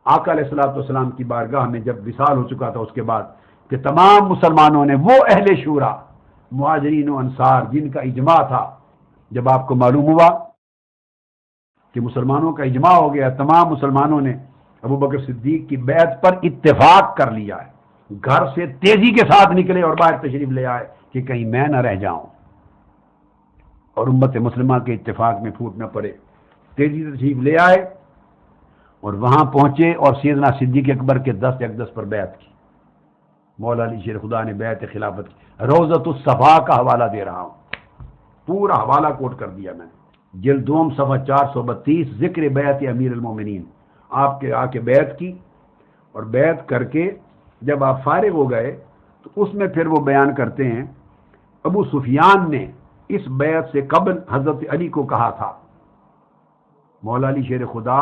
آقا علیہ الصلوۃ والسلام کی بارگاہ میں جب وصال ہو چکا تھا اس کے بعد، کہ تمام مسلمانوں نے، وہ اہل شورا مہاجرین و انصار جن کا اجماع تھا، جب آپ کو معلوم ہوا کہ مسلمانوں کا اجماع ہو گیا، تمام مسلمانوں نے ابو بکر صدیق کی بیعت پر اتفاق کر لیا ہے، گھر سے تیزی کے ساتھ نکلے اور باہر تشریف لے آئے کہ کہیں میں نہ رہ جاؤں اور امت مسلمہ کے اتفاق میں پھوٹ نہ پڑے. تیزی سے تشریف لے آئے اور وہاں پہنچے اور سیدنا صدیق اکبر کے دست اقدس پر بیعت کی. مولا علی شیر خدا نے بیعت خلافت کی. روضۃ الصفا کا حوالہ دے رہا ہوں، پورا حوالہ کوٹ کر دیا میں نے. جلد دوم صفحہ 432 ذکر بیعت امیر المومنین. آپ کے آ کے بیعت کی اور بیعت کر کے جب آپ فارغ ہو گئے تو اس میں پھر وہ بیان کرتے ہیں ابو سفیان نے اس بیعت سے قبل حضرت علی کو کہا تھا، مولا علی شیر خدا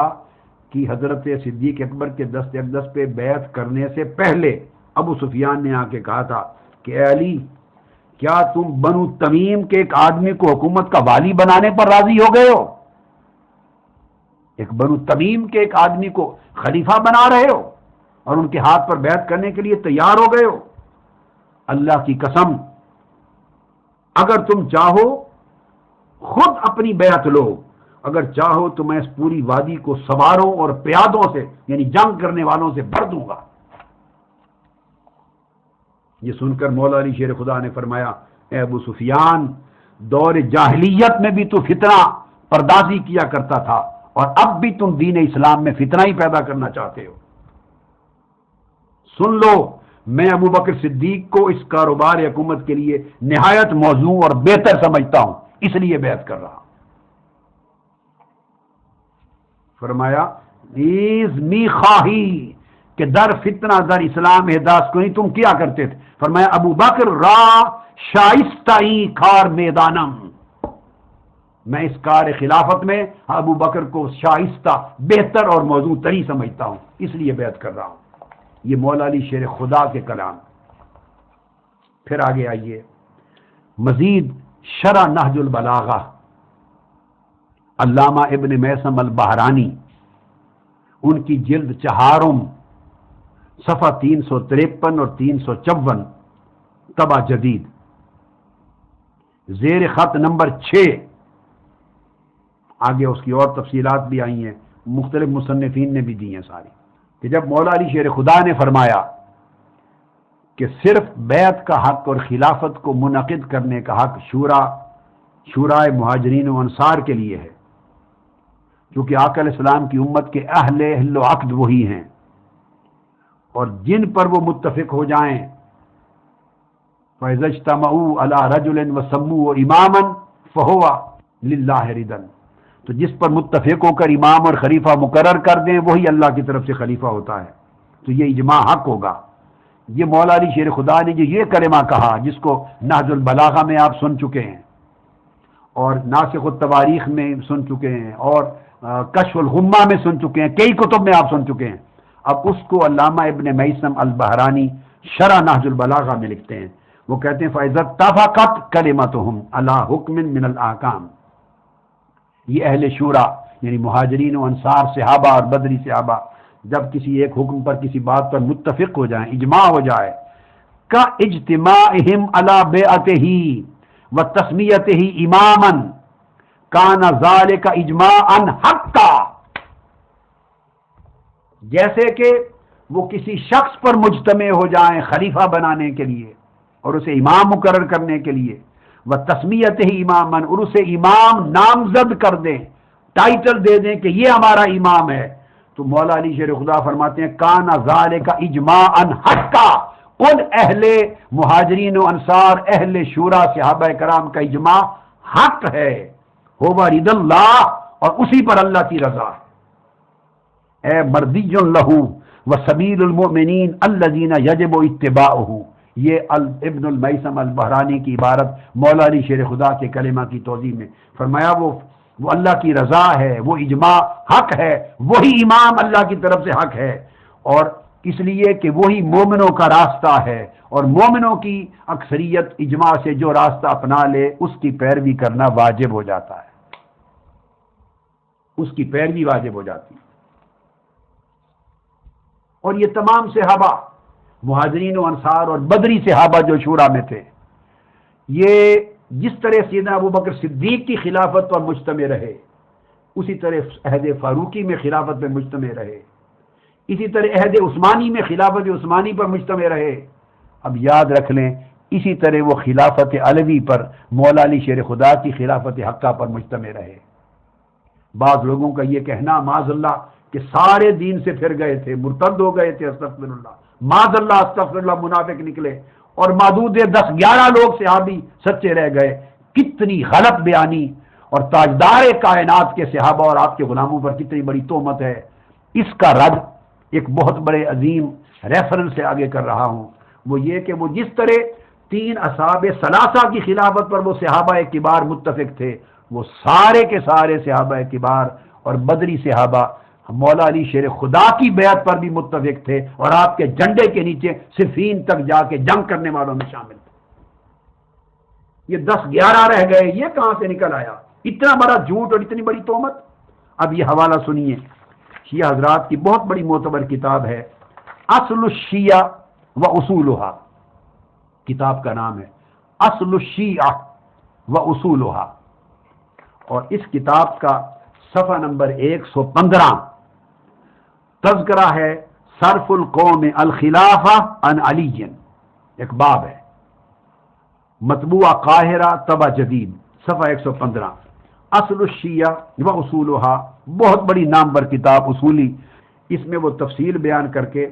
کی حضرت صدیق اکبر کے دست اقدس پہ بیعت کرنے سے پہلے ابو سفیان نے آ کے کہا تھا کہ اے علی، کیا تم بنو تمیم کے ایک آدمی کو حکومت کا والی بنانے پر راضی ہو گئے ہو؟ ایک بنو تمیم کے ایک آدمی کو خلیفہ بنا رہے ہو اور ان کے ہاتھ پر بیعت کرنے کے لیے تیار ہو گئے ہو؟ اللہ کی قسم، اگر تم چاہو خود اپنی بیعت لو، اگر چاہو تو میں اس پوری وادی کو سواروں اور پیادوں سے، یعنی جنگ کرنے والوں سے بھر دوں گا. یہ سن کر مولا علی شیر خدا نے فرمایا اے ابو سفیان، دور جاہلیت میں بھی تو فتنہ پردازی کیا کرتا تھا، اور اب بھی تم دین اسلام میں فتنہ ہی پیدا کرنا چاہتے ہو۔ سن لو، میں ابو بکر صدیق کو اس کاروبار حکومت کے لیے نہایت موزوں اور بہتر سمجھتا ہوں، اس لیے بیعت کر رہا ہوں۔ فرمایا نیز می خواہی کہ در فتنہ در اسلام احداث کو نہیں، تم کیا کرتے تھے؟ فرمایا ابو بکر را شائستہ کار میدانم، میں اس کار خلافت میں ابو بکر کو شائستہ، بہتر اور موزوں تری سمجھتا ہوں، اس لیے بیعت کر رہا ہوں۔ یہ مولا علی شیر خدا کے کلام۔ پھر آگے آئیے، مزید شرح نہج البلاغہ، علامہ ابن میثم البحرانی، ان کی جلد چہارم، صفحہ 353 اور 354، طبع جدید، زیر خط نمبر 6۔ آگے اس کی اور تفصیلات بھی آئی ہیں، مختلف مصنفین نے بھی دی ہیں ساری، کہ جب مولا علی شیر خدا نے فرمایا کہ صرف بیعت کا حق اور خلافت کو منعقد کرنے کا حق شورائے مہاجرین و انصار کے لیے ہے، کیونکہ آقا علیہ السلام کی امت کے اہل و عقد وہی ہیں، اور جن پر وہ متفق ہو جائیں، فَإِذَا اجْتَمَعُوا عَلَىٰ رَجُلٍ وَسَمُّوهُ إِمَامًا فَهُوَ لِلَّهِ رِضًا، تو جس پر متفق ہو کر امام اور خلیفہ مقرر کر دیں وہی اللہ کی طرف سے خلیفہ ہوتا ہے، تو یہ اجماع حق ہوگا۔ یہ مولا علی شیر خدا نے جو یہ کلمہ کہا، جس کو نہج البلاغہ میں آپ سن چکے ہیں، اور ناسخ التواریخ میں سن چکے ہیں، اور کشف الغمہ میں سن چکے ہیں، کئی کتب میں آپ سن چکے ہیں، اب اس کو علامہ ابن میثم البحرانی شرح نہج البلاغہ میں لکھتے ہیں۔ وہ کہتے ہیں فَإِذَا اتَّفَقَتْ كَلِمَتُهُمْ عَلَىٰ حُكْمٍ مِّنَ الْأَحْكَامِ، یہ اہل شورا یعنی مہاجرین و انصار صحابہ اور بدری صحابہ جب کسی ایک حکم پر، کسی بات پر متفق ہو جائیں، اجماع ہو جائے، کا اجتماعہم علی بیعتہ و تسمیتہ اماما کان ذالک اجماعا حقا، جیسے کہ وہ کسی شخص پر مجتمع ہو جائیں خلیفہ بنانے کے لیے اور اسے امام مقرر کرنے کے لیے، وہ تسمیت ہی امام، اور اسے امام نامزد کر دیں، ٹائٹل دے دیں کہ یہ ہمارا امام ہے، تو مولا علی شیر خدا فرماتے ہیں کانا ذالک اجماعا حقا، ان اہل مہاجرین و انصار، اہل شورا صحابہ کرام کا اجماع حق ہے، ہو رضی اللہ، اور اسی پر اللہ کی رضا ہے، اے مردی لہو و سبیل المؤمنین الذین یجب اتباعہ، یہ ابن المیثم البحرانی کی عبارت مولا علی شیر خدا کے کلمہ کی توضیح میں فرمایا، وہ اللہ کی رضا ہے، وہ اجماع حق ہے، وہی امام اللہ کی طرف سے حق ہے، اور اس لیے کہ وہی مومنوں کا راستہ ہے، اور مومنوں کی اکثریت اجماع سے جو راستہ اپنا لے اس کی پیروی کرنا واجب ہو جاتا ہے، اس کی پیروی واجب ہو جاتی ہے۔ اور یہ تمام صحابہ مہاجرین و انصار اور بدری صحابہ جو شورا میں تھے، یہ جس طرح سیدنا ابو بکر صدیق کی خلافت پر مجتمع رہے، اسی طرح عہد فاروقی میں خلافت پر مجتمع رہے، اسی طرح عہد عثمانی میں خلافت عثمانی پر مجتمع رہے، اب یاد رکھ لیں اسی طرح وہ خلافت علوی پر، مولا علی شیر خدا کی خلافت حقہ پر مجتمع رہے۔ بعض لوگوں کا یہ کہنا معاذ اللہ کہ سارے دین سے پھر گئے تھے، مرتد ہو گئے تھے، استغفر اللہ، معاذ اللہ استغفر اللہ، منافق نکلے، اور محدود 10-11 لوگ صحابی سچے رہ گئے، کتنی غلط بیانی، اور تاجدار کائنات کے صحابہ اور آپ کے غلاموں پر کتنی بڑی تہمت ہے۔ اس کا رد ایک بہت بڑے عظیم ریفرنس سے آگے کر رہا ہوں، وہ یہ کہ وہ جس طرح 3 اصحاب ثلاثہ کی خلافت پر وہ صحابہ کبار متفق تھے، وہ سارے کے سارے صحابہ کبار اور بدری صحابہ مولا علی شیر خدا کی بیعت پر بھی متفق تھے، اور آپ کے جھنڈے کے نیچے صفین تک جا کے جنگ کرنے والوں میں شامل تھے۔ یہ 10-11 رہ گئے، یہ کہاں سے نکل آیا؟ اتنا بڑا جھوٹ اور اتنی بڑی تہمت۔ اب یہ حوالہ سنیے، شیعہ حضرات کی بہت بڑی معتبر کتاب ہے، اصل الشیعہ و اصولھا، کتاب کا نام ہے اصل الشیعہ و اصولھا، اور اس کتاب کا صفحہ نمبر 115 تذکرہ ہے صرف القوم الخلافہ عن علی، ایک باب ہے، مطبوعہ قاہرہ طبع جدید صفحہ 115، اصل الشیعہ و اصولہا، بہت بڑی نامور کتاب اصولی، اس میں وہ تفصیل بیان کر کے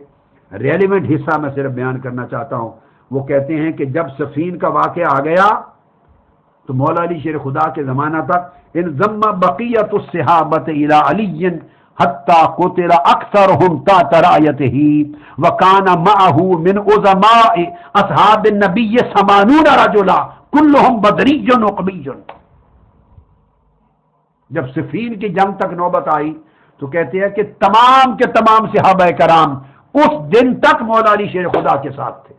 ریلیونٹ حصہ میں صرف بیان کرنا چاہتا ہوں۔ وہ کہتے ہیں کہ جب صفین کا واقعہ آ گیا تو مولا علی شیر خدا کے زمانہ تک انضم بقیت الصحابۃ الی علی حتی قتل اکثرهم تحت رایتہ وکان معه من عظماء اصحاب النبی 80 رجلا کلهم بدری وقبی۔ جب صفین کی جنگ تک نوبت آئی تو کہتے ہیں کہ تمام کے تمام صحابہ کرام اس دن تک مولا علی شیر خدا کے ساتھ تھے،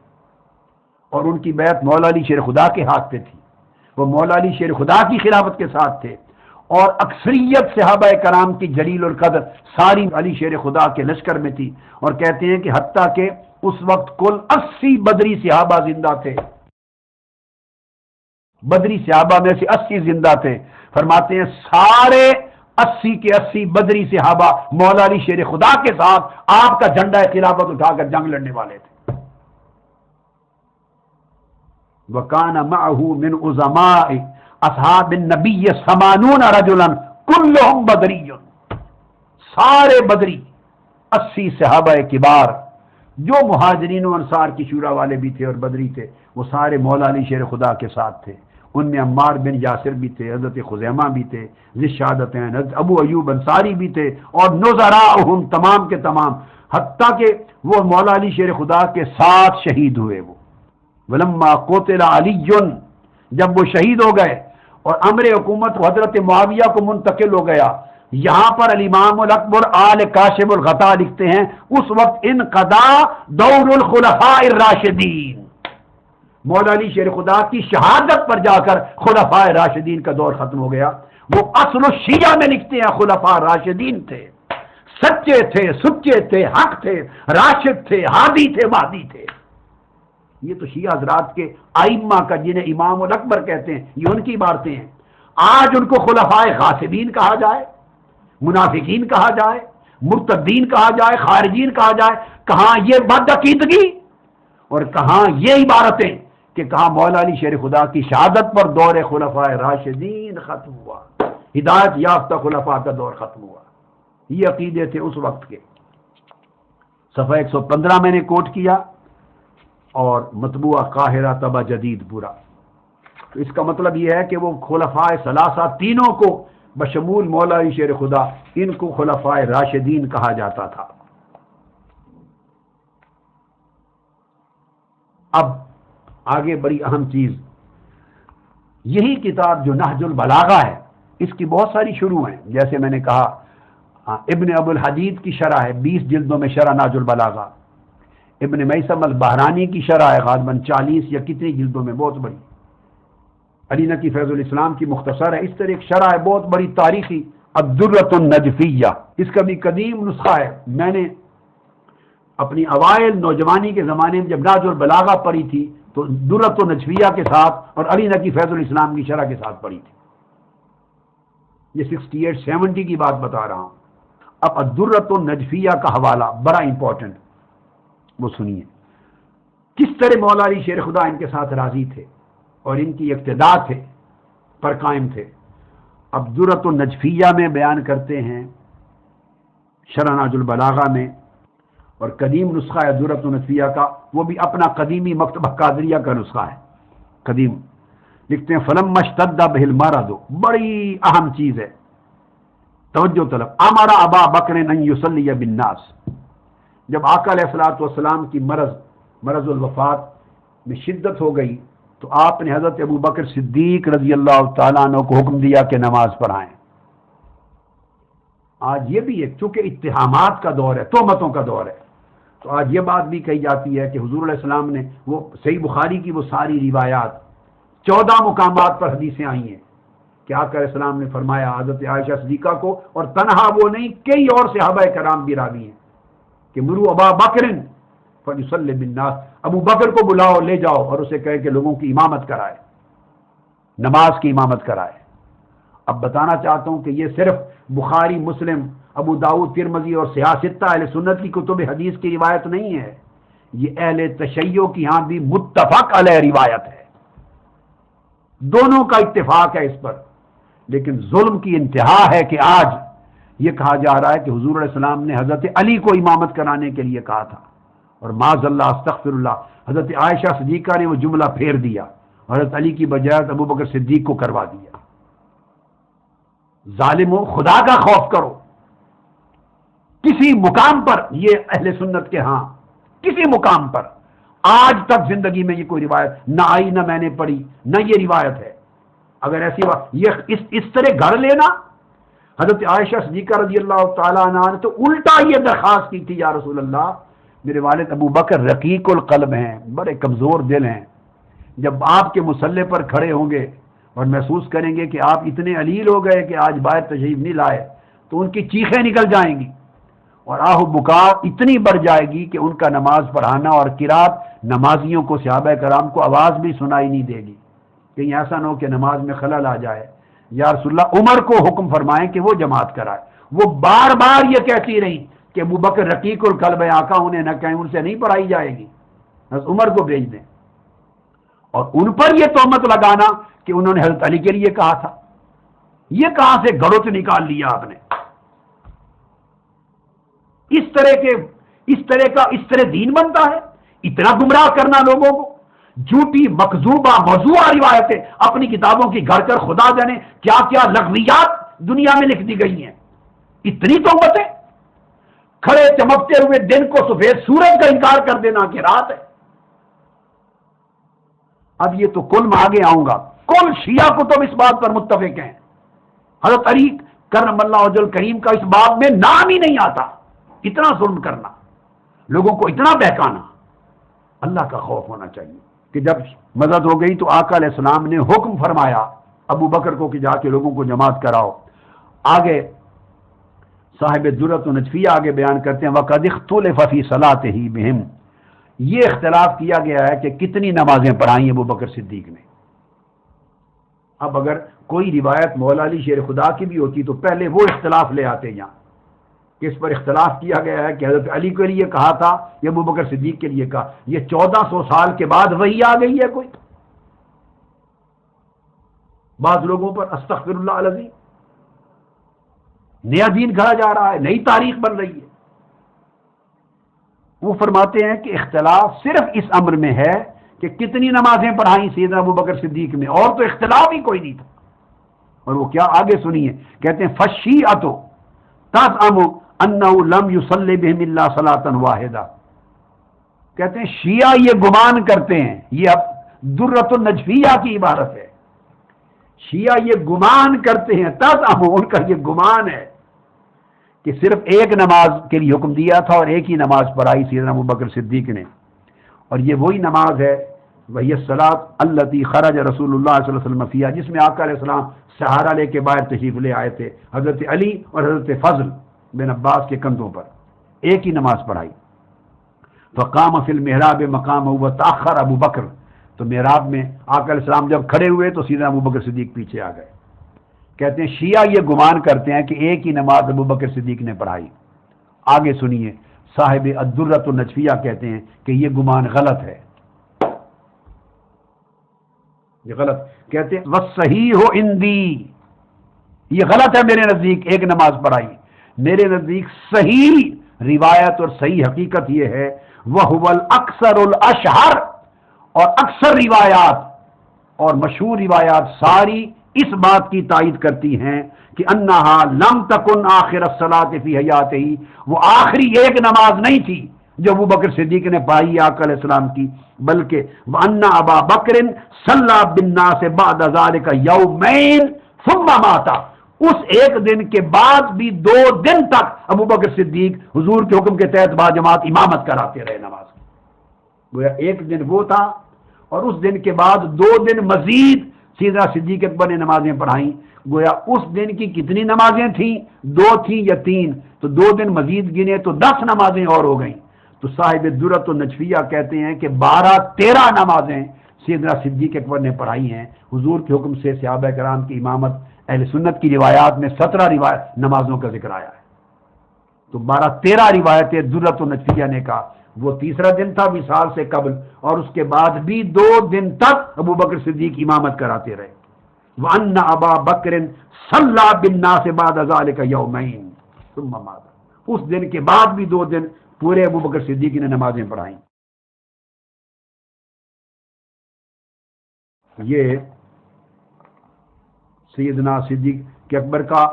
اور ان کی بیعت مولا علی شیر خدا کے ہاتھ پہ تھی، وہ مولا علی شیر خدا کی خلافت کے ساتھ تھے، اور اکثریت صحابہ کرام کی جلیل القدر ساری علی شیر خدا کے لشکر میں تھی۔ اور کہتے ہیں کہ حتیٰ کہ اس وقت کل 80 بدری صحابہ زندہ تھے، بدری صحابہ میں سے 80 زندہ تھے۔ فرماتے ہیں سارے 80 کے 80 بدری صحابہ مولا علی شیر خدا کے ساتھ آپ کا جھنڈا خلافت اٹھا کر جنگ لڑنے والے تھے۔ وَكَانَ مَعَهُ مِنْ عُظَمَاءِ اصحاب النبی 80 رجلا کلهم بدری، سارے بدری 80 صحابہ کبار جو مہاجرین و انصار کی شورا والے بھی تھے اور بدری تھے، وہ سارے مولا علی شیر خدا کے ساتھ تھے۔ ان میں عمار بن یاسر بھی تھے، حضرت خزیمہ بھی تھے، ذی الشہادتین حضرت ابو ایوب انصاری بھی تھے، اور نظراءہم تمام کے تمام، حتیٰ کہ وہ مولا علی شیر خدا کے ساتھ شہید ہوئے۔ وہ ولما قتل علی، جب وہ شہید ہو گئے اور امر حکومت حضرت معاویہ کو منتقل ہو گیا، یہاں پر الامام الاکبر آل کاشف الغطا لکھتے ہیں اس وقت انقضا دور الخلفاء الراشدین، مولا علی شیر خدا کی شہادت پر جا کر خلفاء راشدین کا دور ختم ہو گیا۔ وہ اصل الشیعہ میں لکھتے ہیں خلفاء راشدین تھے، سچے تھے، سچے تھے، حق تھے، راشد تھے، ہادی تھے، مہدی تھے۔ یہ تو شیعہ حضرات کے ائمہ کا جنہیں امام الاکبر کہتے ہیں، یہ ان کی عبارتیں ہیں۔ آج ان کو خلفاء غاصبین کہا جائے، منافقین کہا جائے، مرتدین کہا جائے، خارجین کہا جائے، کہاں یہ بد عقیدگی اور کہاں یہ عبارتیں کہ کہاں مولا علی شیر خدا کی شہادت پر دور خلفاء راشدین ختم ہوا، ہدایت یافتہ خلفاء کا دور ختم ہوا۔ یہ عقیدے تھے اس وقت کے۔ صفحہ 115 میں نے کوٹ کیا، اور مطبوعہ قاہرہ طبع جدید پورا۔ تو اس کا مطلب یہ ہے کہ وہ خلفاء ثلاثہ تینوں کو بشمول مولا علی شیر خدا، ان کو خلفاء راشدین کہا جاتا تھا۔ اب آگے بڑی اہم چیز، یہی کتاب جو نہج البلاغہ ہے، اس کی بہت ساری شروع ہیں، جیسے میں نے کہا ابن ابو الحدید کی شرح ہے، 20 جلدوں میں شرح نہج البلاغہ، ابن میثم البحرانی کی شرح ہے غالباً 40 یا کتنی جلدوں میں، بہت بڑی۔ علی نقی فیض الاسلام کی مختصر ہے، اس طرح ایک شرح ہے بہت بڑی تاریخی، الدرۃ النجفیہ، اس کا بھی قدیم نسخہ ہے۔ میں نے اپنی اوائل نوجوانی کے زمانے میں جب نہج البلاغہ پڑھی تھی تو درۃ النجفیہ کے ساتھ اور علی نقی فیض الاسلام کی شرح کے ساتھ پڑھی تھی۔ یہ 68-70 کی بات بتا رہا ہوں۔ اب الدرۃ النجفیہ کا حوالہ بڑا امپورٹنٹ، وہ سنیے کس طرح مولا علی شیر خدا ان کے ساتھ راضی تھے اور ان کی اقتداء تھے، پر قائم تھے۔ اب درۃ النجفیہ میں بیان کرتے ہیں، شرح نہج البلاغہ میں، اور قدیم نسخہ ہے درۃ النجفیہ کا، وہ بھی اپنا قدیمی مکتبہ قادریہ کا نسخہ ہے قدیم۔ لکھتے ہیں فلما اشتد بہ المرض، بڑی اہم چیز ہے، توجہ طلب، امر ابا بکر ان یصلی بالناس، جب آقا علیہ الصلوۃ والسلام کی مرض الوفات میں شدت ہو گئی تو آپ نے حضرت ابو بکر صدیق رضی اللہ تعالیٰ عنہ کو حکم دیا کہ نماز پڑھائیں۔ آج یہ بھی ہے، چونکہ اتہامات کا دور ہے، تہمتوں کا دور ہے، تو آج یہ بات بھی کہی جاتی ہے کہ حضور علیہ السلام نے وہ صحیح بخاری کی وہ ساری روایات 14 مقامات پر حدیثیں آئی ہیں کہ آقا علیہ السلام نے فرمایا حضرت عائشہ صدیقہ کو، اور تنہا وہ نہیں، کئی اور صحابہ کرام بھی راوی ہیں کہ مرو ابا بکر فلیصلی بالناس، ابو بکر کو بلاؤ، لے جاؤ اور اسے کہے کہ لوگوں کی امامت کرائے، نماز کی امامت کرائے۔ اب بتانا چاہتا ہوں کہ یہ صرف بخاری، مسلم، ابو داؤد، ترمذی اور سیاہ ستہ اہل سنت کی کتب حدیث کی روایت نہیں ہے، یہ اہل تشیع کی ہاں بھی متفق علیہ روایت ہے۔ دونوں کا اتفاق ہے اس پر، لیکن ظلم کی انتہا ہے کہ آج یہ کہا جا رہا ہے کہ حضور علیہ السلام نے حضرت علی کو امامت کرانے کے لیے کہا تھا، اور معاذ اللہ استغفر اللہ حضرت عائشہ صدیقہ نے وہ جملہ پھیر دیا، حضرت علی کی بجائے ابو بکر صدیق کو کروا دیا۔ ظالموں، خدا کا خوف کرو۔ کسی مقام پر یہ اہل سنت کے ہاں کسی مقام پر آج تک زندگی میں یہ کوئی روایت نہ آئی، نہ میں نے پڑھی، نہ یہ روایت ہے۔ اگر ایسی بات یہ اس طرح گھڑ لینا، حضرت عائشہ صدیقہ رضی اللہ تعالیٰ عنہ نے تو الٹا یہ درخواست کی تھی، یا رسول اللہ میرے والد ابو بکر رقیق القلب ہیں، بڑے کمزور دل ہیں، جب آپ کے مصلے پر کھڑے ہوں گے اور محسوس کریں گے کہ آپ اتنے علیل ہو گئے کہ آج باہر تشریف نہیں لائے تو ان کی چیخیں نکل جائیں گی، اور آہ و بکا اتنی بڑھ جائے گی کہ ان کا نماز پڑھانا اور قرات نمازیوں کو صحابہ کرام کو آواز بھی سنائی نہیں دے گی، کہیں ایسا نہ ہو کہ نماز میں خلل آ جائے۔ یا رسول اللہ عمر کو حکم فرمائیں کہ وہ جماعت کرائے۔ وہ بار بار یہ کہتی رہی کہ ابو بکر رقیق القلب ہے، آقا انہیں نہ کہیں ان سے نہیں پڑھائی جائے گی، بس عمر کو بھیج دیں۔ اور ان پر یہ تہمت لگانا کہ انہوں نے حضرت علی کے لیے کہا تھا، یہ کہاں سے گڑوت نکال لیا آپ نے؟ اس طرح دین بنتا ہے؟ اتنا گمراہ کرنا لوگوں کو، جھوٹی مکذوبہ موضوعہ روایتیں اپنی کتابوں کی گھڑ کر خدا جانے کیا کیا لغویات دنیا میں لکھ دی گئی ہیں، اتنی تہمتیں، کھڑے چمکتے ہوئے دن کو سفید سورج کا انکار کر دینا کہ رات ہے۔ اب یہ تو کل میں آگے آؤں گا، کل شیعہ کتب اس بات پر متفق ہیں، حضرت علی کرم اللہ وجہ کریم کا اس باب میں نام ہی نہیں آتا۔ اتنا ظلم کرنا، لوگوں کو اتنا بہکانا، اللہ کا خوف ہونا چاہیے کہ جب مدد ہو گئی تو آقا علیہ السلام نے حکم فرمایا ابو بکر کو کہ جا کے لوگوں کو جماعت کراؤ۔ آگے صاحب درۃ النجفیہ آگے بیان کرتے ہیں وَقَدِ اخْتُلِفَ فِي صَلَاتِهِ بِهِمْ، یہ اختلاف کیا گیا ہے کہ کتنی نمازیں پڑھائیں ابو بکر صدیق نے۔ اب اگر کوئی روایت مولا علی شیر خدا کی بھی ہوتی تو پہلے وہ اختلاف لے آتے یہاں کہ اس پر اختلاف کیا گیا ہے کہ حضرت علی کے لیے کہا تھا یا ابو بکر صدیق کے لیے کہا۔ یہ 1400 سال کے بعد وہی آ گئی ہے کوئی؟ بعض لوگوں پر استغفر اللہ العظیم نیا دین گھڑا جا رہا ہے، نئی تاریخ بن رہی ہے۔ وہ فرماتے ہیں کہ اختلاف صرف اس امر میں ہے کہ کتنی نمازیں پڑھائیں سیدنا ابو بکر صدیق میں، اور تو اختلاف ہی کوئی نہیں تھا۔ اور وہ کیا آگے سنیے، کہتے ہیں فَالشِّیعَۃُ تَزْعَمُ أَنَّهُ لَمْ يُصَلِّ بِهِمْ إِلَّا صَلَاةً وَاحِدَةً، کہتے ہیں شیعہ یہ گمان کرتے ہیں، یہ اب درۃ النجفیہ کی عبارت ہے، شیعہ یہ گمان کرتے ہیں، تزعم ان کا یہ گمان ہے کہ صرف ایک نماز کے لیے حکم دیا تھا اور ایک ہی نماز پڑھائی سیدنا ابو بکر صدیق نے، اور یہ وہی نماز ہے وہی الصلاۃ التی خرج رسول اللہ صلی اللہ علیہ وسلم فیہا، جس میں آقا علیہ السلام سہارا لے کے باہر تشریف لے آئے تھے حضرت علی اور حضرت فضل بن عباس کے کندھوں پر، ایک ہی نماز پڑھائی۔ فقام فی المحراب مقام وتأخر ابو بکر، تو محراب میں آقا علیہ السلام جب کھڑے ہوئے تو سیدنا ابو بکر صدیق پیچھے آ گئے۔ کہتے ہیں شیعہ یہ گمان کرتے ہیں کہ ایک ہی نماز ابو بکر صدیق نے پڑھائی۔ آگے سنیے، صاحب الدرۃ النجفیہ کہتے ہیں کہ یہ گمان غلط ہے، یہ غلط، کہتے ہیں وَالصَّحِيحُ عِندِي، یہ غلط ہے میرے نزدیک ایک نماز پڑھائی، میرے نزدیک صحیح روایت اور صحیح حقیقت یہ ہے وَهُوَ الْأَكْثَرُ الْأَشْهَرُ، اور اکثر روایات اور مشہور روایات ساری اس بات کی تائید کرتی ہیں کہ انہا لم تکن آخر الصلاۃ فی حیاتہ، وہ آخری ایک نماز نہیں تھی جو ابو بکر صدیق نے پڑھی آقا علیہ السلام کی، بلکہ وَأَنَّ أَبَا بَكْرٍ صَلَّى بِالنَّاسِ بَعْدَ ذَلِكَ يَوْمَيْنِ ثُمَّ مَاتَ، اس ایک دن کے بعد بھی 2 دن تک ابو بکر صدیق حضور کے حکم کے تحت با جماعت امامت کراتے رہے نماز کی۔ گویا ایک دن وہ تھا اور اس دن کے بعد 2 دن مزید سیدنا صدیق اکبر نے نمازیں پڑھائیں۔ گویا اس دن کی کتنی نمازیں تھیں، 2 تھیں یا 3، تو 2 دن مزید گنے تو 10 نمازیں اور ہو گئیں۔ تو صاحب درۃ النجفیہ کہتے ہیں کہ 12-13 نمازیں سیدنا صدیق اکبر نے پڑھائی ہیں حضور کے حکم سے صحابہ کرام کی امامت۔ اہل سنت کی روایات میں 17 نمازوں کا ذکر آیا ہے، تو 12-13 روایتیں درۃ النجفیہ نے کہا وہ تیسرا دن تھا وصال سے قبل، اور اس کے بعد بھی 2 دن تک ابو بکر صدیق امامت کراتے رہے۔ وَأَنَّ أَبَا بَكْرٍ صَلَّى بِالنَّاسِ بَعْدَ ذَلِكَ يَوْمَيْنِ ثُمَّ مَاتَ۔ اس دن کے بعد بھی 2 دن پورے ابو بکر صدیق نے نمازیں پڑھائیں۔ یہ سیدنا صدیق اکبر کا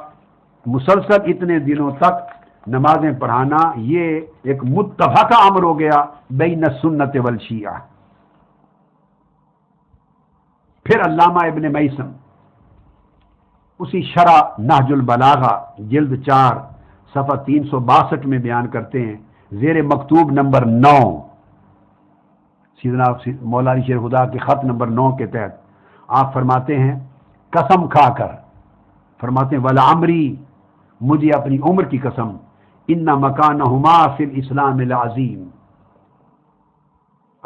مسلسل اتنے دنوں تک نمازیں پڑھانا یہ ایک متفقہ امر ہو گیا بین السنت والشیعہ۔ پھر علامہ ابن میثم اسی شرح نہج البلاغہ جلد 4 صفحہ 362 میں بیان کرتے ہیں، زیر مکتوب نمبر 9، سیدنا مولا علی شیر خدا کے خط نمبر 9 کے تحت آپ فرماتے ہیں، قسم کھا کر فرماتے ہیں وَلَعَمْرِی، مجھے اپنی عمر کی قسم، ان مکانہما فی الاسلام العظیم،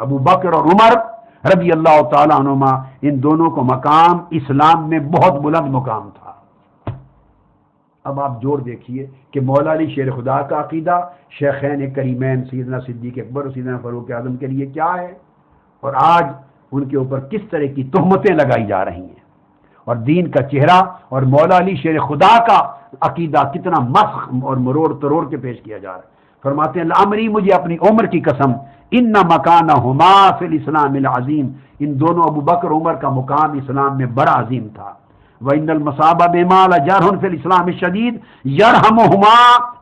ابو بکر اور عمر رضی اللہ تعالیٰ عنہما ان دونوں کو مقام اسلام میں بہت بلند مقام تھا۔ اب آپ جوڑ دیکھیے کہ مولا علی شیر خدا کا عقیدہ شیخین کریمین سیدنا صدیق اکبر اور سیدنا فاروق اعظم کے لیے کیا ہے، اور آج ان کے اوپر کس طرح کی تہمتیں لگائی جا رہی ہیں، اور دین کا چہرہ اور مولا علی شیر خدا کا عقیدہ کتنا مسخ اور مروڑ تروڑ کے پیش کیا جا رہا ہے۔ فرماتے ہیں لامری، مجھے اپنی عمر کی قسم، ان مکانہما فی الاسلام العظیم، ان دونوں ابو بکر عمر کا مقام اسلام میں بڑا عظیم تھا۔ وَإِنَّ الْمَصَابَ بِمَا لَجَرْحٌ فِي الْإِسْلَامِ الشَّدِيدِ يَرْحَمُهُمَا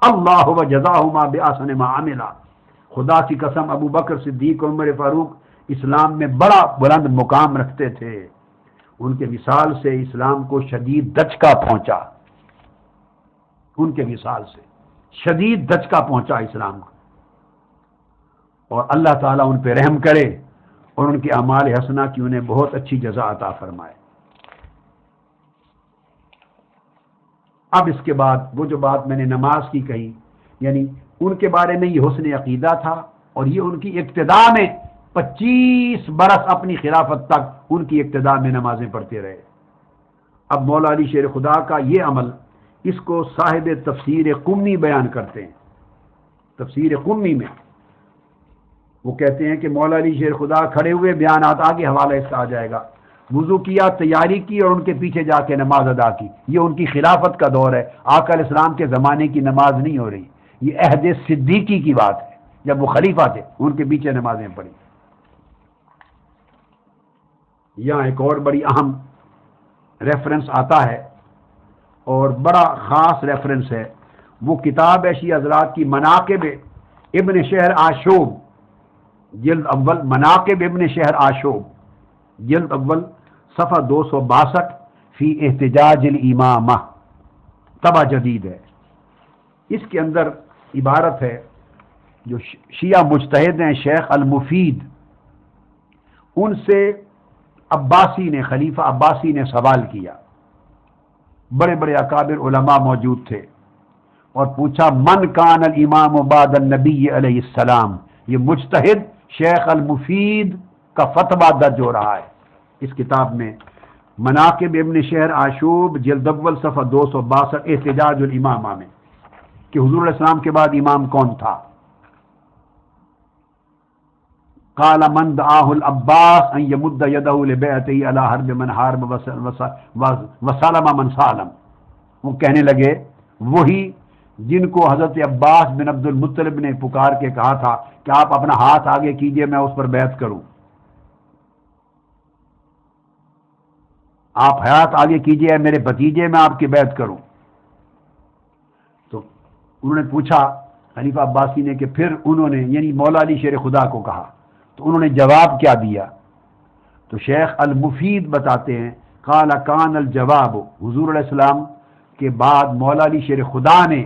اللَّهُ وَجَزَاهُمَا بِأَحْسَنِ مَا عَمِلَا۔ خدا کی قسم ابو بکر صدیق اور عمر فاروق اسلام میں بڑا بلند مقام رکھتے تھے، ان کے وصال سے اسلام کو شدید دھچکا پہنچا، ان کے وصال سے شدید دھچکا پہنچا اسلام کو، اور اللہ تعالیٰ ان پہ رحم کرے اور ان کے اعمال حسنہ کی انہیں بہت اچھی جزا عطا فرمائے۔ اب اس کے بعد وہ جو بات میں نے نماز کی کہی، یعنی ان کے بارے میں یہ حسن عقیدہ تھا، اور یہ ان کی ابتدا میں 25 برس اپنی خلافت تک ان کی ابتدا میں نمازیں پڑھتے رہے۔ اب مولا علی شیر خدا کا یہ عمل، اس کو صاحب تفسیر قمی بیان کرتے ہیں۔ تفسیر قمی میں وہ کہتے ہیں کہ مولا علی شیر خدا کھڑے ہوئے، بیانات آگے حوالہ اس کا آ جائے گا، وضو کیا، تیاری کی، اور ان کے پیچھے جا کے نماز ادا کی۔ یہ ان کی خلافت کا دور ہے، آقا علیہ السلام کے زمانے کی نماز نہیں ہو رہی، یہ عہد صدیقی کی بات ہے، جب وہ خلیفہ تھے ان کے پیچھے نمازیں پڑھی۔ یہاں ایک اور بڑی اہم ریفرنس آتا ہے، اور بڑا خاص ریفرنس ہے، وہ کتاب ہے شیعہ حضرات کی مناقب ابن شہر آشوب جلد اول، مناقب ابن شہر آشوب جلد اول صفحہ 262 فی احتجاج الامامہ، طبع جدید ہے۔ اس کے اندر عبارت ہے، جو شیعہ مجتہد ہیں شیخ المفید، ان سے عباسی نے، خلیفہ عباسی نے سوال کیا، بڑے بڑے اکابر علماء موجود تھے، اور پوچھا من کان الامام بعد النبی علیہ السلام۔ یہ مجتہد شیخ المفید کا فتویٰ درج ہو رہا ہے اس کتاب میں، مناقب ابن شہر آشوب جلد اول صفحہ 262 احتجاج الامامہ میں، کہ حضور علیہ السلام کے بعد امام کون تھا۔ قال من دعاه العباس ان يمد يده لبيعته على حرب من حارب وسلم من سالم۔ وہ کہنے لگے وہی جن کو حضرت عباس بن عبد المطلب نے پکار کے کہا تھا کہ آپ اپنا ہاتھ آگے کیجئے میں اس پر بیعت کروں، آپ ہاتھ آگے کیجئے میرے بھتیجے میں آپ کی بیعت کروں۔ تو انہوں نے پوچھا خلیفہ عباسی نے کہ پھر انہوں نے یعنی مولا علی شیر خدا کو کہا، تو انہوں نے جواب کیا دیا؟ تو شیخ المفید بتاتے ہیں قال کان الجواب، حضور علیہ السلام کے بعد مولا علی شیر خدا نے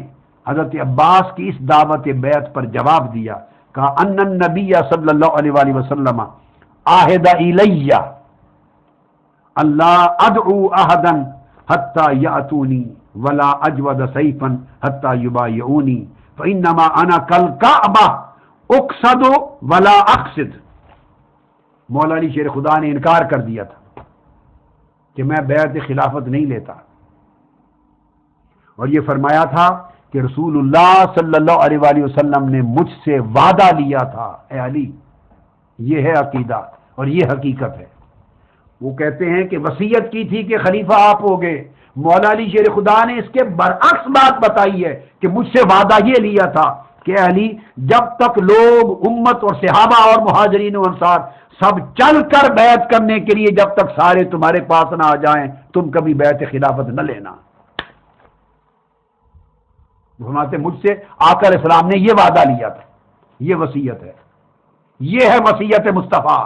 حضرت عباس کی اس دعوت بیعت پر جواب دیا، کہا ان النبی صلی اللہ علیہ وآلہ وسلم عہد الی اللہ ادعو احدا حتی یاتونی ولا اجود سیفا حتی یبایعونی فانما انا کالکعبہ اقصد ولا اقصد۔ مولا علی شیر خدا نے انکار کر دیا تھا کہ میں بیعت خلافت نہیں لیتا، اور یہ فرمایا تھا کہ رسول اللہ صلی اللہ علیہ وآلہ وسلم نے مجھ سے وعدہ لیا تھا، اے علی یہ ہے عقیدہ اور یہ حقیقت ہے۔ وہ کہتے ہیں کہ وصیت کی تھی کہ خلیفہ آپ ہوگے، مولا علی شیر خدا نے اس کے برعکس بات بتائی ہے کہ مجھ سے وعدہ یہ لیا تھا کہ علی جب تک لوگ امت اور صحابہ اور مہاجرین و انصار سب چل کر بیعت کرنے کے لیے جب تک سارے تمہارے پاس نہ آ جائیں تم کبھی بیعت خلافت نہ لینا۔ فرماتے مجھ سے آقا علیہ السلام نے یہ وعدہ لیا تھا، یہ وصیت ہے، یہ ہے وصیت مصطفیٰ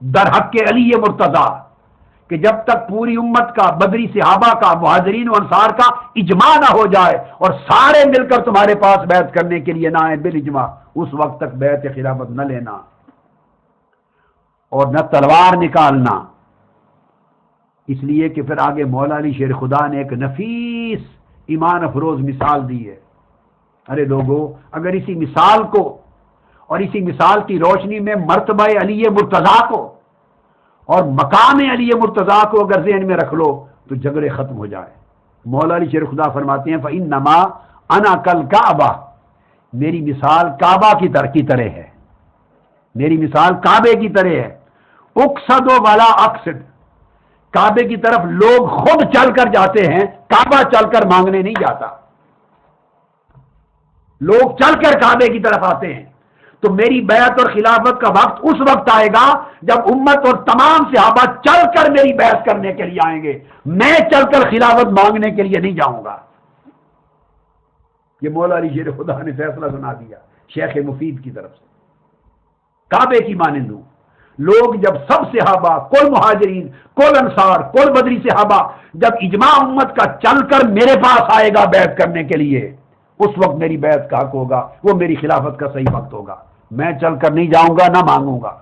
در حق علی مرتضیٰ کہ جب تک پوری امت کا، بدری صحابہ کا، مہاجرین و انصار کا اجماع نہ ہو جائے اور سارے مل کر تمہارے پاس بیعت کرنے کے لیے نہ آئے بالاجماع، اس وقت تک بیعت خلافت نہ لینا اور نہ تلوار نکالنا۔ اس لیے کہ پھر آگے مولا علی شیر خدا نے ایک نفیس ایمان افروز مثال دی ہے۔ ارے لوگوں، اگر اسی مثال کو اور اسی مثال کی روشنی میں مرتبہ علی مرتضیٰ کو اور مقام علی مرتضیٰ کو اگر ذہن میں رکھ لو تو جھگڑے ختم ہو جائے۔ مولا علی شیر خدا فرماتے ہیں فَإِنَّمَا أَنَا كَالْكَعْبَةِ، میری مثال کعبہ کی طرح ہے، میری مثال کعبے کی طرح ہے۔ اقصد ولا اقصد، کعبے کی طرف لوگ خود چل کر جاتے ہیں، کعبہ چل کر مانگنے نہیں جاتا، لوگ چل کر کعبے کی طرف آتے ہیں۔ تو میری بیعت اور خلافت کا وقت اس وقت آئے گا جب امت اور تمام صحابہ چل کر میری بیعت کرنے کے لیے آئیں گے، میں چل کر خلافت مانگنے کے لیے نہیں جاؤں گا۔ یہ مولا علی شیر خدا نے فیصلہ سنا دیا شیخ مفید کی طرف سے، کعبے کی مانند ہوں۔ لوگ جب سب صحابہ، کل مہاجرین، کل انصار، کل بدری صحابہ جب اجماع امت کا چل کر میرے پاس آئے گا بیعت کرنے کے لیے، اس وقت میری بیعت کا حق ہوگا، وہ میری خلافت کا صحیح وقت ہوگا، میں چل کر نہیں جاؤں گا، نہ مانگوں گا۔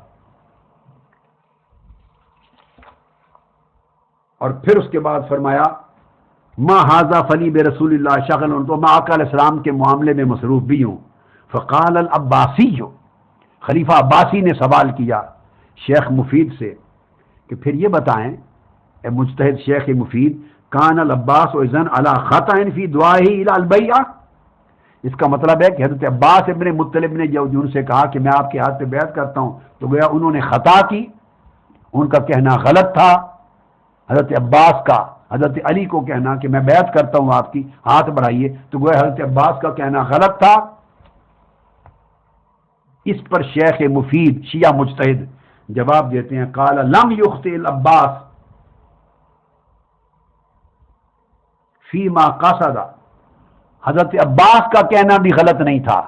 اور پھر اس کے بعد فرمایا ما ھذا فلی برسول اللہ شغل، تو میں آقا علیہ السلام کے معاملے میں مصروف بھی ہوں۔ فقال العباسی، خلیفہ عباسی نے سوال کیا شیخ مفید سے کہ پھر یہ بتائیں اے مجتہد شیخ مفید، کان العباس اذن علی خطأ فی دعائہ الی البیعہ، اس کا مطلب ہے کہ حضرت عباس ابن مطلب نے جو ان سے کہا کہ میں آپ کے ہاتھ پہ بیعت کرتا ہوں تو گویا انہوں نے خطا کی، ان کا کہنا غلط تھا۔ حضرت عباس کا حضرت علی کو کہنا کہ میں بیعت کرتا ہوں آپ کی، ہاتھ بڑھائیے، تو گویا حضرت عباس کا کہنا غلط تھا۔ اس پر شیخ مفید شیعہ مجتہد جواب دیتے ہیں قال لم یخطئ العباس فیما قصد، حضرت عباس کا کہنا بھی غلط نہیں تھا۔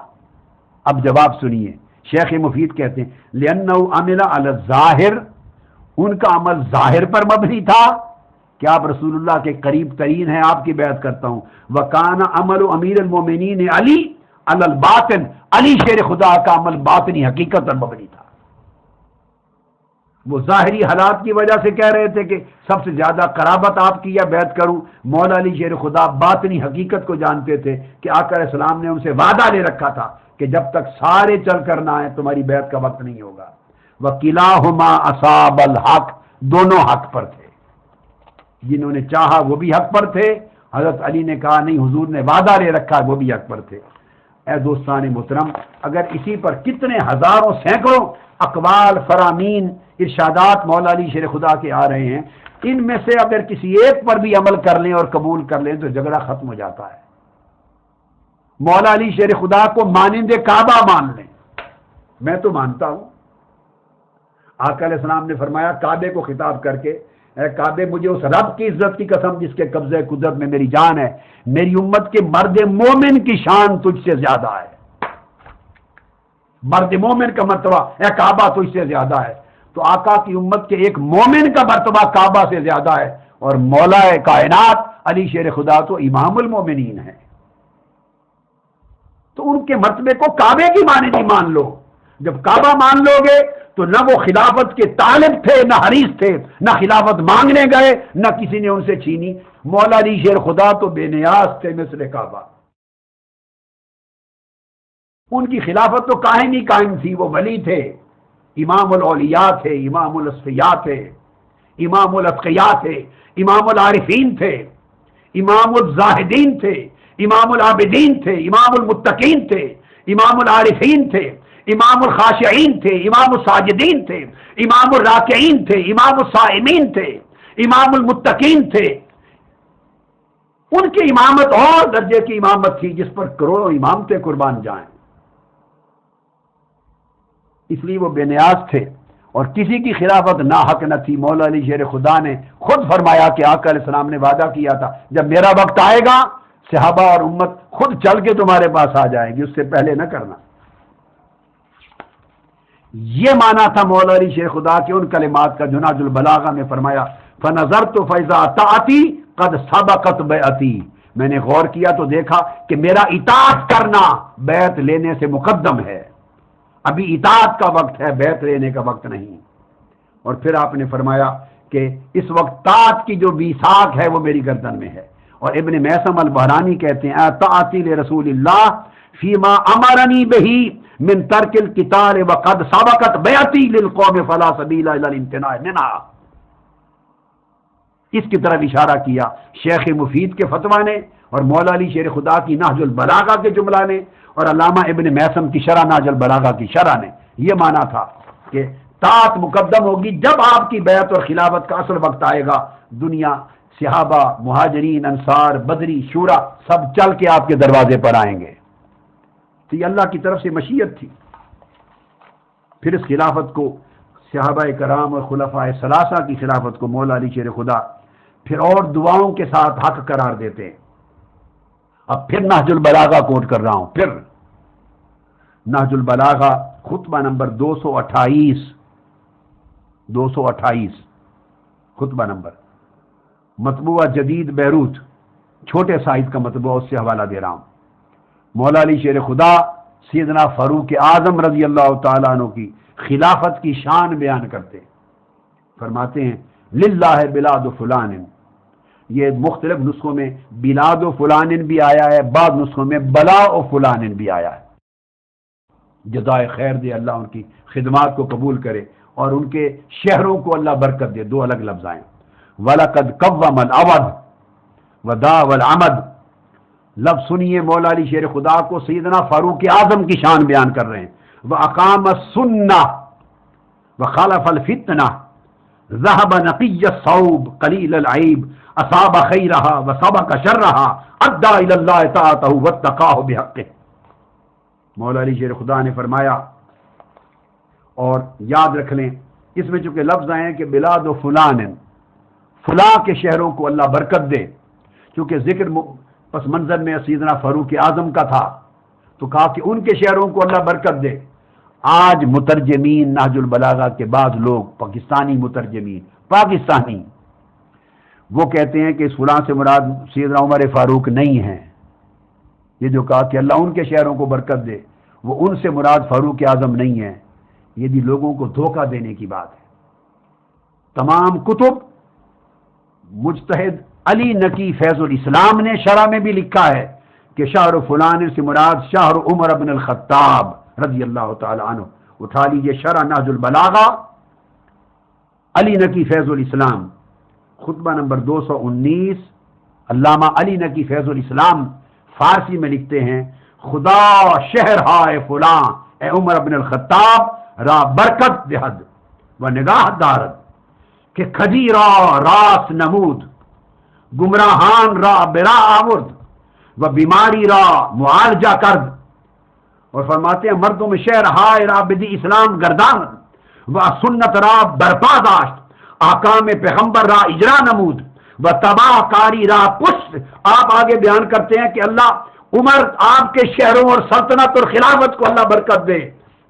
اب جواب سنیے، شیخ مفید کہتے ہیں لأنہ عمل علی الظاہر، ان کا عمل ظاہر پر مبنی تھا کہ آپ رسول اللہ کے قریب ترین ہیں، آپ کی بیعت کرتا ہوں۔ وکان عمل امیر المومنین علی علی الباطن، علی شیر خدا کا عمل باطنی حقیقت پر مبنی تھا۔ وہ ظاہری حالات کی وجہ سے کہہ رہے تھے کہ سب سے زیادہ قرابت آپ کی یا بیعت کروں، مولا علی شیر خدا باطنی حقیقت کو جانتے تھے کہ آقا علیہ السلام نے ان سے وعدہ لے رکھا تھا کہ جب تک سارے چل کر نہ آئیں تمہاری بیعت کا وقت نہیں ہوگا۔ وَكِلَاهُمَا أَصَابَ الْحَقِّ، دونوں حق پر تھے، جنہوں نے چاہا وہ بھی حق پر تھے، حضرت علی نے کہا نہیں حضور نے وعدہ لے رکھا وہ بھی حق پر تھے۔ اے دوستان محترم، اگر اسی پر کتنے ہزاروں سینکڑوں اقوال، فرامین، ارشادات مولا علی شیر خدا کے آ رہے ہیں، ان میں سے اگر کسی ایک پر بھی عمل کر لیں اور قبول کر لیں تو جھگڑا ختم ہو جاتا ہے۔ مولا علی شیر خدا کو مانند کعبہ مان لیں، میں تو مانتا ہوں۔ آقا علیہ السلام نے فرمایا کعبے کو خطاب کر کے، اے کعبے مجھے اس رب کی عزت کی قسم جس کے قبضے قدرت میں میری جان ہے، میری امت کے مرد مومن کی شان تجھ سے زیادہ ہے، مرد مومن کا مرتبہ اے کعبہ تجھ سے زیادہ ہے۔ تو آقا کی امت کے ایک مومن کا مرتبہ کعبہ سے زیادہ ہے، اور مولا کائنات علی شیر خدا تو امام المومنین ہے، تو ان کے مرتبے کو کعبے کی مانند ہی مان لو۔ جب کعبہ مان لو گے تو نہ وہ خلافت کے طالب تھے، نہ حریص تھے، نہ خلافت مانگنے گئے، نہ کسی نے ان سے چھینی۔ مولا علی شیر خدا تو بے نیاز تھے مثل کعبہ، ان کی خلافت تو قائم ہی قائم تھی، وہ ولی تھے، امام الاولیاء تھے، امام الاصفیاء تھے، امام الاتقیاء تھے، امام العارفین تھے، امام الزاہدین تھے، امام العابدین تھے، امام المتقین تھے، امام العارفین تھے، امام الخاشعین تھے، امام الساجدین تھے، امام الراکعین تھے، امام الصائمین تھے، امام المتقین تھے۔ ان کی امامت اور درجے کی امامت تھی جس پر کروڑوں امامتیں قربان جائیں۔ اس لیے وہ بے نیاز تھے اور کسی کی خلافت ناحق نہ تھی۔ مولا علی شیر خدا نے خود فرمایا کہ آقا علیہ السلام نے وعدہ کیا تھا جب میرا وقت آئے گا صحابہ اور امت خود چل کے تمہارے پاس آ جائے گی، اس سے پہلے نہ کرنا۔ یہ مانا تھا مولا علی شیر خدا کے ان کلمات کا جو نہج البلاغہ میں فرمایا فَنَظَرْتُ فَإِذَا طَاعَتِي قَدْ سَبَقَتْ بَيْعَتِي، میں نے غور کیا تو دیکھا کہ میرا اطاعت کرنا بیعت لینے سے مقدم ہے، ابھی اطاعت کا وقت ہے، بیعت لینے کا وقت نہیں۔ اور پھر آپ نے فرمایا کہ اس وقت طاعت کی جو بیساکھ ہے وہ میری گردن میں ہے۔ اور ابن میثم البحرانی کہتے ہیں طاعتی لرسول اللہ فیما امرنی بہی من ترک القتال وقد سبقت بیعتی للقوم فلا سبیل الی الامتناع منها، اس کی طرف اشارہ کیا شیخ مفید کے فتویٰ نے اور مولا علی شیر خدا کی نہج البلاغہ کے جملہ نے اور علامہ ابن میثم کی شرح نہج البلاغہ کی شرح نے۔ یہ مانا تھا کہ طاعت مقدم ہوگی جب آپ کی بیعت اور خلافت کا اصل وقت آئے گا، دنیا صحابہ مہاجرین انصار بدری شورا سب چل کے آپ کے دروازے پر آئیں گے۔ تو یہ اللہ کی طرف سے مشیت تھی۔ پھر اس خلافت کو صحابہ کرام اور خلفائے ثلاثہ کی خلافت کو مولا علی شیر خدا پھر اور دعاؤں کے ساتھ حق قرار دیتے ہیں۔ اب پھر نہج البلاغہ کوٹ کر رہا ہوں، پھر نہج البلاغہ خطبہ نمبر 228 خطبہ نمبر، مطبوعہ جدید بیروت، چھوٹے سائز کا مطبوعہ، اس سے حوالہ دے رہا ہوں۔ مولا علی شیر خدا سیدنا فاروق اعظم رضی اللہ تعالیٰ عنہ کی خلافت کی شان بیان کرتے فرماتے ہیں للہ بلاد فلان، یہ مختلف نسخوں میں بلاد و فلان بھی آیا ہے، بعض نسخوں میں بلا و فلان بھی آیا ہے۔ جزائے خیر دے اللہ، ان کی خدمات کو قبول کرے اور ان کے شہروں کو اللہ برکت دے۔ دو الگ لفظ آئے، وَلَقَدْ قَوَّمَ الْعَوَدْ وَدَاوَ الْعَمَدْ، لفظ سنیے مولا علی شیر خدا کو سیدنا فاروق اعظم کی شان بیان کر رہے ہیں۔ وَأَقَامَ السُّنَّةَ وَخَلَفَ الْفِتْنَةَ ذَهَبَ نَقِيَّ الصَّوْبِ قَلِيلَ الْعَيْبِ أَصَابَ خَيْرَهَا وَسَبَقَ شَرَّهَا أَدَّى إِلَى اللَّهِ طَاعَتَهُ وَاتَّقَاهُ بِحَقِّهِ۔ مولا علی شیر خدا نے فرمایا، اور یاد رکھ لیں اس میں چونکہ لفظ آئے ہیں کہ بلاد و فلان، فلاں کے شہروں کو اللہ برکت دے، چونکہ ذکر پس منظر میں سیدنا فاروق اعظم کا تھا تو کہا کہ ان کے شہروں کو اللہ برکت دے۔ آج مترجمین نہج البلاغہ کے بعض لوگ، پاکستانی مترجمین پاکستانی، وہ کہتے ہیں کہ اس فلاں سے مراد سیدنا عمر فاروق نہیں ہیں۔ یہ جو کہا کہ اللہ ان کے شہروں کو برکت دے، وہ ان سے مراد فاروق اعظم نہیں ہے۔ یہ بھی لوگوں کو دھوکہ دینے کی بات ہے۔ تمام کتب مجتہد علی نقی فیض الاسلام نے شرح میں بھی لکھا ہے کہ شہر فلان سے مراد شہر عمر بن الخطاب رضی اللہ تعالی عنہ۔ اٹھا لیجئے شرح نہج البلاغہ علی نقی فیض الاسلام خطبہ نمبر 219، علامہ علی نقی فیض الاسلام فارسی میں لکھتے ہیں خدا شہر ہائے فلاں اے عمر بن الخطاب را برکت دہد و نگاہ دارد کہ کھجی را راس نمود گمراہان را برا آورد و بیماری را معالجہ کرد۔ اور فرماتے ہیں مردوں میں شہر ہائے را بدی اسلام گردان و سنت را برپا داشت، احکام پیغمبر را اجرا نمود و تباہ کاری را پشت۔ آپ آگے بیان کرتے ہیں کہ اللہ عمر آپ کے شہروں اور سلطنت اور خلافت کو اللہ برکت دے،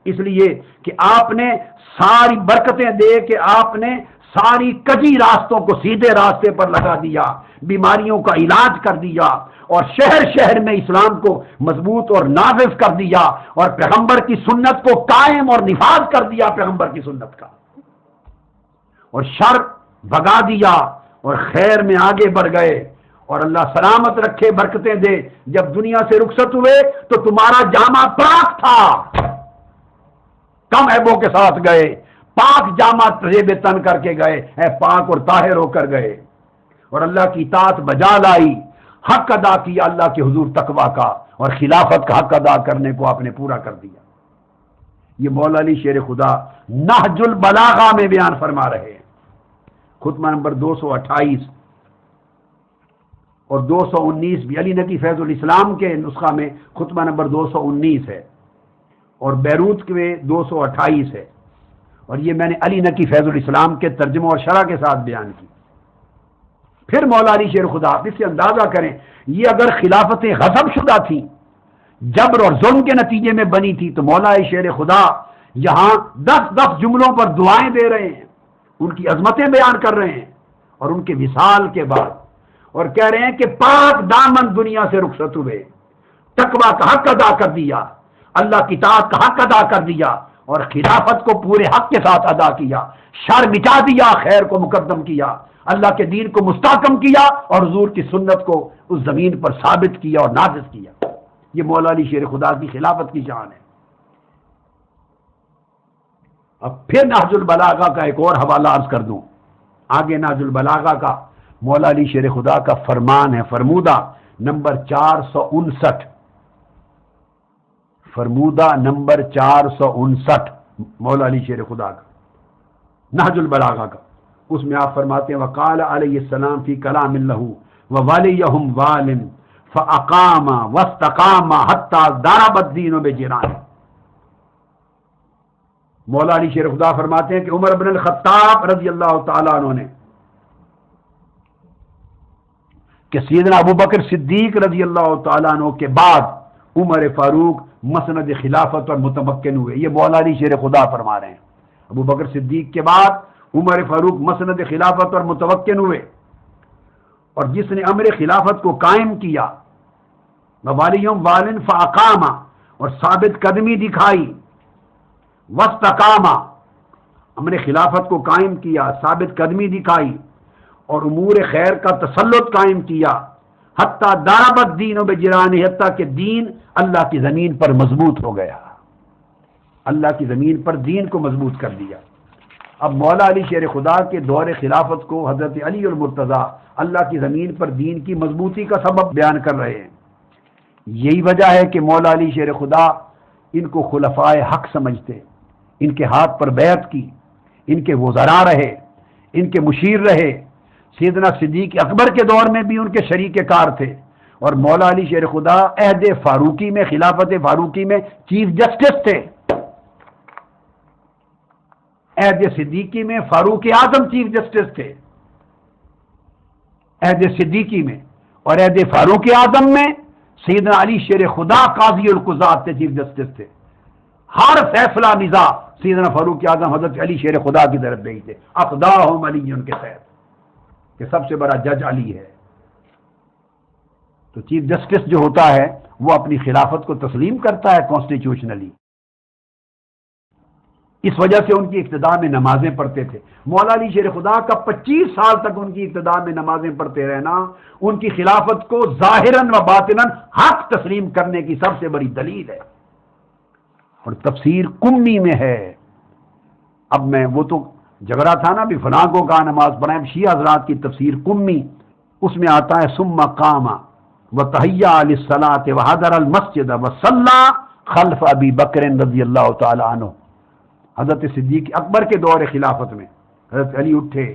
اس لیے کہ آپ نے ساری برکتیں دے کہ آپ نے ساری کجی راستوں کو سیدھے راستے پر لگا دیا، بیماریوں کا علاج کر دیا اور شہر شہر میں اسلام کو مضبوط اور نافذ کر دیا اور پیغمبر کی سنت کو قائم اور نفاذ کر دیا پیغمبر کی سنت کا، اور شر بھگا دیا اور خیر میں آگے بڑھ گئے۔ اور اللہ سلامت رکھے برکتیں دے، جب دنیا سے رخصت ہوئے تو تمہارا جامع پاک تھا، کم عیبوں کے ساتھ گئے، پاک جامع تجیب تن کر کے گئے، اے پاک اور طاہر ہو کر گئے، اور اللہ کی اطاعت بجا لائی، حق ادا کیا اللہ کے حضور تقویٰ کا، اور خلافت کا حق ادا کرنے کو آپ نے پورا کر دیا۔ یہ مولا علی شیر خدا نہج البلاغہ میں بیان فرما رہے ہیں، خطبہ نمبر 228 اور 219 بھی علی نقی فیض الاسلام کے نسخہ میں خطبہ نمبر 219 ہے، اور بیروت کے 228 ہے، اور یہ میں نے علی نقی فیض الاسلام کے ترجمہ اور شرح کے ساتھ بیان کی۔ پھر مولا علی شیر خدا، آپ اس سے اندازہ کریں، یہ اگر خلافتیں غصب شدہ تھیں، جبر اور ظلم کے نتیجے میں بنی تھی، تو مولا علی شیر خدا یہاں 10 جملوں پر دعائیں دے رہے ہیں، ان کی عظمتیں بیان کر رہے ہیں، اور ان کے وصال کے بعد، اور کہہ رہے ہیں کہ پاک دامن دنیا سے رخصت ہوئے، تقویٰ کا حق ادا کر دیا، اللہ کی اطاعت کا حق ادا کر دیا، اور خلافت کو پورے حق کے ساتھ ادا کیا، شر مٹا دیا، خیر کو مقدم کیا، اللہ کے دین کو مستحکم کیا، اور حضور کی سنت کو اس زمین پر ثابت کیا اور نافذ کیا۔ یہ مولا علی شیر خدا کی خلافت کی شان ہے۔ اب پھر نہج البلاغہ کا ایک اور حوالہ عرض کر دوں، آگے نہج البلاغہ کا مولا علی شیر خدا کا فرمان ہے، فرمودہ نمبر 459، فرمودہ نمبر 459 مولا علی شیر خدا کا نہج البلاغہ کا، اس میں آپ فرماتے ہیں وقال علیہ السلام فی کلام اللہ وولیہم والن فاقام واستقام حتی ضرب الدین بجیران۔ مولا علی شیر خدا فرماتے ہیں کہ عمر بن الخطاب رضی اللہ تعالیٰ عنہ نے کہ سیدنا ابو بکر صدیق رضی اللہ تعالیٰ عنہ کے بعد عمر فاروق مسند خلافت اور متمکن ہوئے۔ یہ مولا علی شیر خدا فرما رہے ہیں، ابو بکر صدیق کے بعد عمر فاروق مسند خلافت اور متمکن ہوئے، اور جس نے امر خلافت کو قائم کیا، ووالیہم والن فاقام، اور ثابت قدمی دکھائی، واستقام، امر خلافت کو قائم کیا، ثابت قدمی دکھائی، اور امور خیر کا تسلط قائم کیا، حتیٰ ضرب الدین بجرانہ، حتیٰ کہ دین اللہ کی زمین پر مضبوط ہو گیا، اللہ کی زمین پر دین کو مضبوط کر دیا۔ اب مولا علی شیر خدا کے دور خلافت کو حضرت علی المرتضیٰ اللہ کی زمین پر دین کی مضبوطی کا سبب بیان کر رہے ہیں۔ یہی وجہ ہے کہ مولا علی شیر خدا ان کو خلفائے حق سمجھتے، ان کے ہاتھ پر بیعت کی، ان کے وزراء رہے، ان کے مشیر رہے، سیدنا صدیق اکبر کے دور میں بھی ان کے شریک کار تھے، اور مولا علی شیر خدا عہد فاروقی میں، خلافت فاروقی میں چیف جسٹس تھے، عہد صدیقی میں فاروق اعظم چیف جسٹس تھے، عہد صدیقی میں، اور عہد فاروق اعظم میں سیدنا علی شیر خدا قاضی القضات تھے، چیف جسٹس تھے۔ ہر فیصلہ نزاع سیدنا فاروق اعظم حضرت علی شیر خدا کی طرف بھیجتے، اقضاہم علی ان کے تحت، کہ سب سے بڑا جج علی ہے۔ تو چیف جسٹس جو ہوتا ہے وہ اپنی خلافت کو تسلیم کرتا ہے کانسٹیٹیوشنلی، اس وجہ سے ان کی ابتدا میں نمازیں پڑھتے تھے۔ مولا علی شیر خدا کا 25 سال تک ان کی ابتدا میں نمازیں پڑھتے رہنا ان کی خلافت کو ظاہراً و باطناً حق تسلیم کرنے کی سب سے بڑی دلیل ہے۔ اور تفسیر کمی میں ہے، اب میں وہ تو جھگڑا تھا نا بھی فلاں کو کہا نماز پڑھائیں، شیعہ حضرات کی تفسیر کمی، اس میں آتا ہے ثم قام وتحیّا للصلاۃ وحضر المسجد وصلی خلف ابی بکر رضی اللہ تعالی عنہ۔ حضرت صدیق اکبر کے دور خلافت میں حضرت علی اٹھے،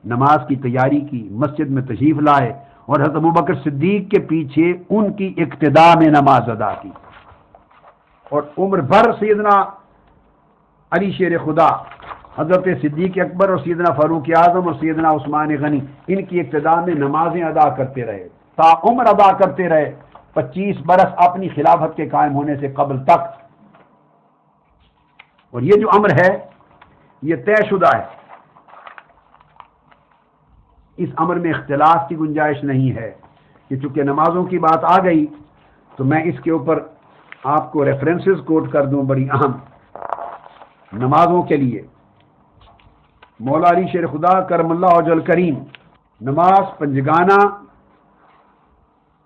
نماز کی تیاری کی، مسجد میں تشریف لائے، اور حضرت ابو بکر صدیق کے پیچھے ان کی اقتداء میں نماز ادا کی، اور عمر بھر سیدنا علی شیر خدا حضرت صدیق اکبر اور سیدنا فاروق اعظم اور سیدنا عثمان غنی ان کی اقتداء میں نمازیں ادا کرتے رہے، تا عمر ادا کرتے رہے، 25 برس اپنی خلافت کے قائم ہونے سے قبل تک۔ اور یہ جو امر ہے یہ طے شدہ ہے، اس امر میں اختلاف کی گنجائش نہیں ہے، کہ چونکہ نمازوں کی بات آ گئی تو میں اس کے اوپر آپ کو ریفرنسز کوٹ کر دوں بڑی اہم نمازوں کے لیے۔ مولا علی شیر خدا کرم اللہ وجہ الکریم نماز پنجگانہ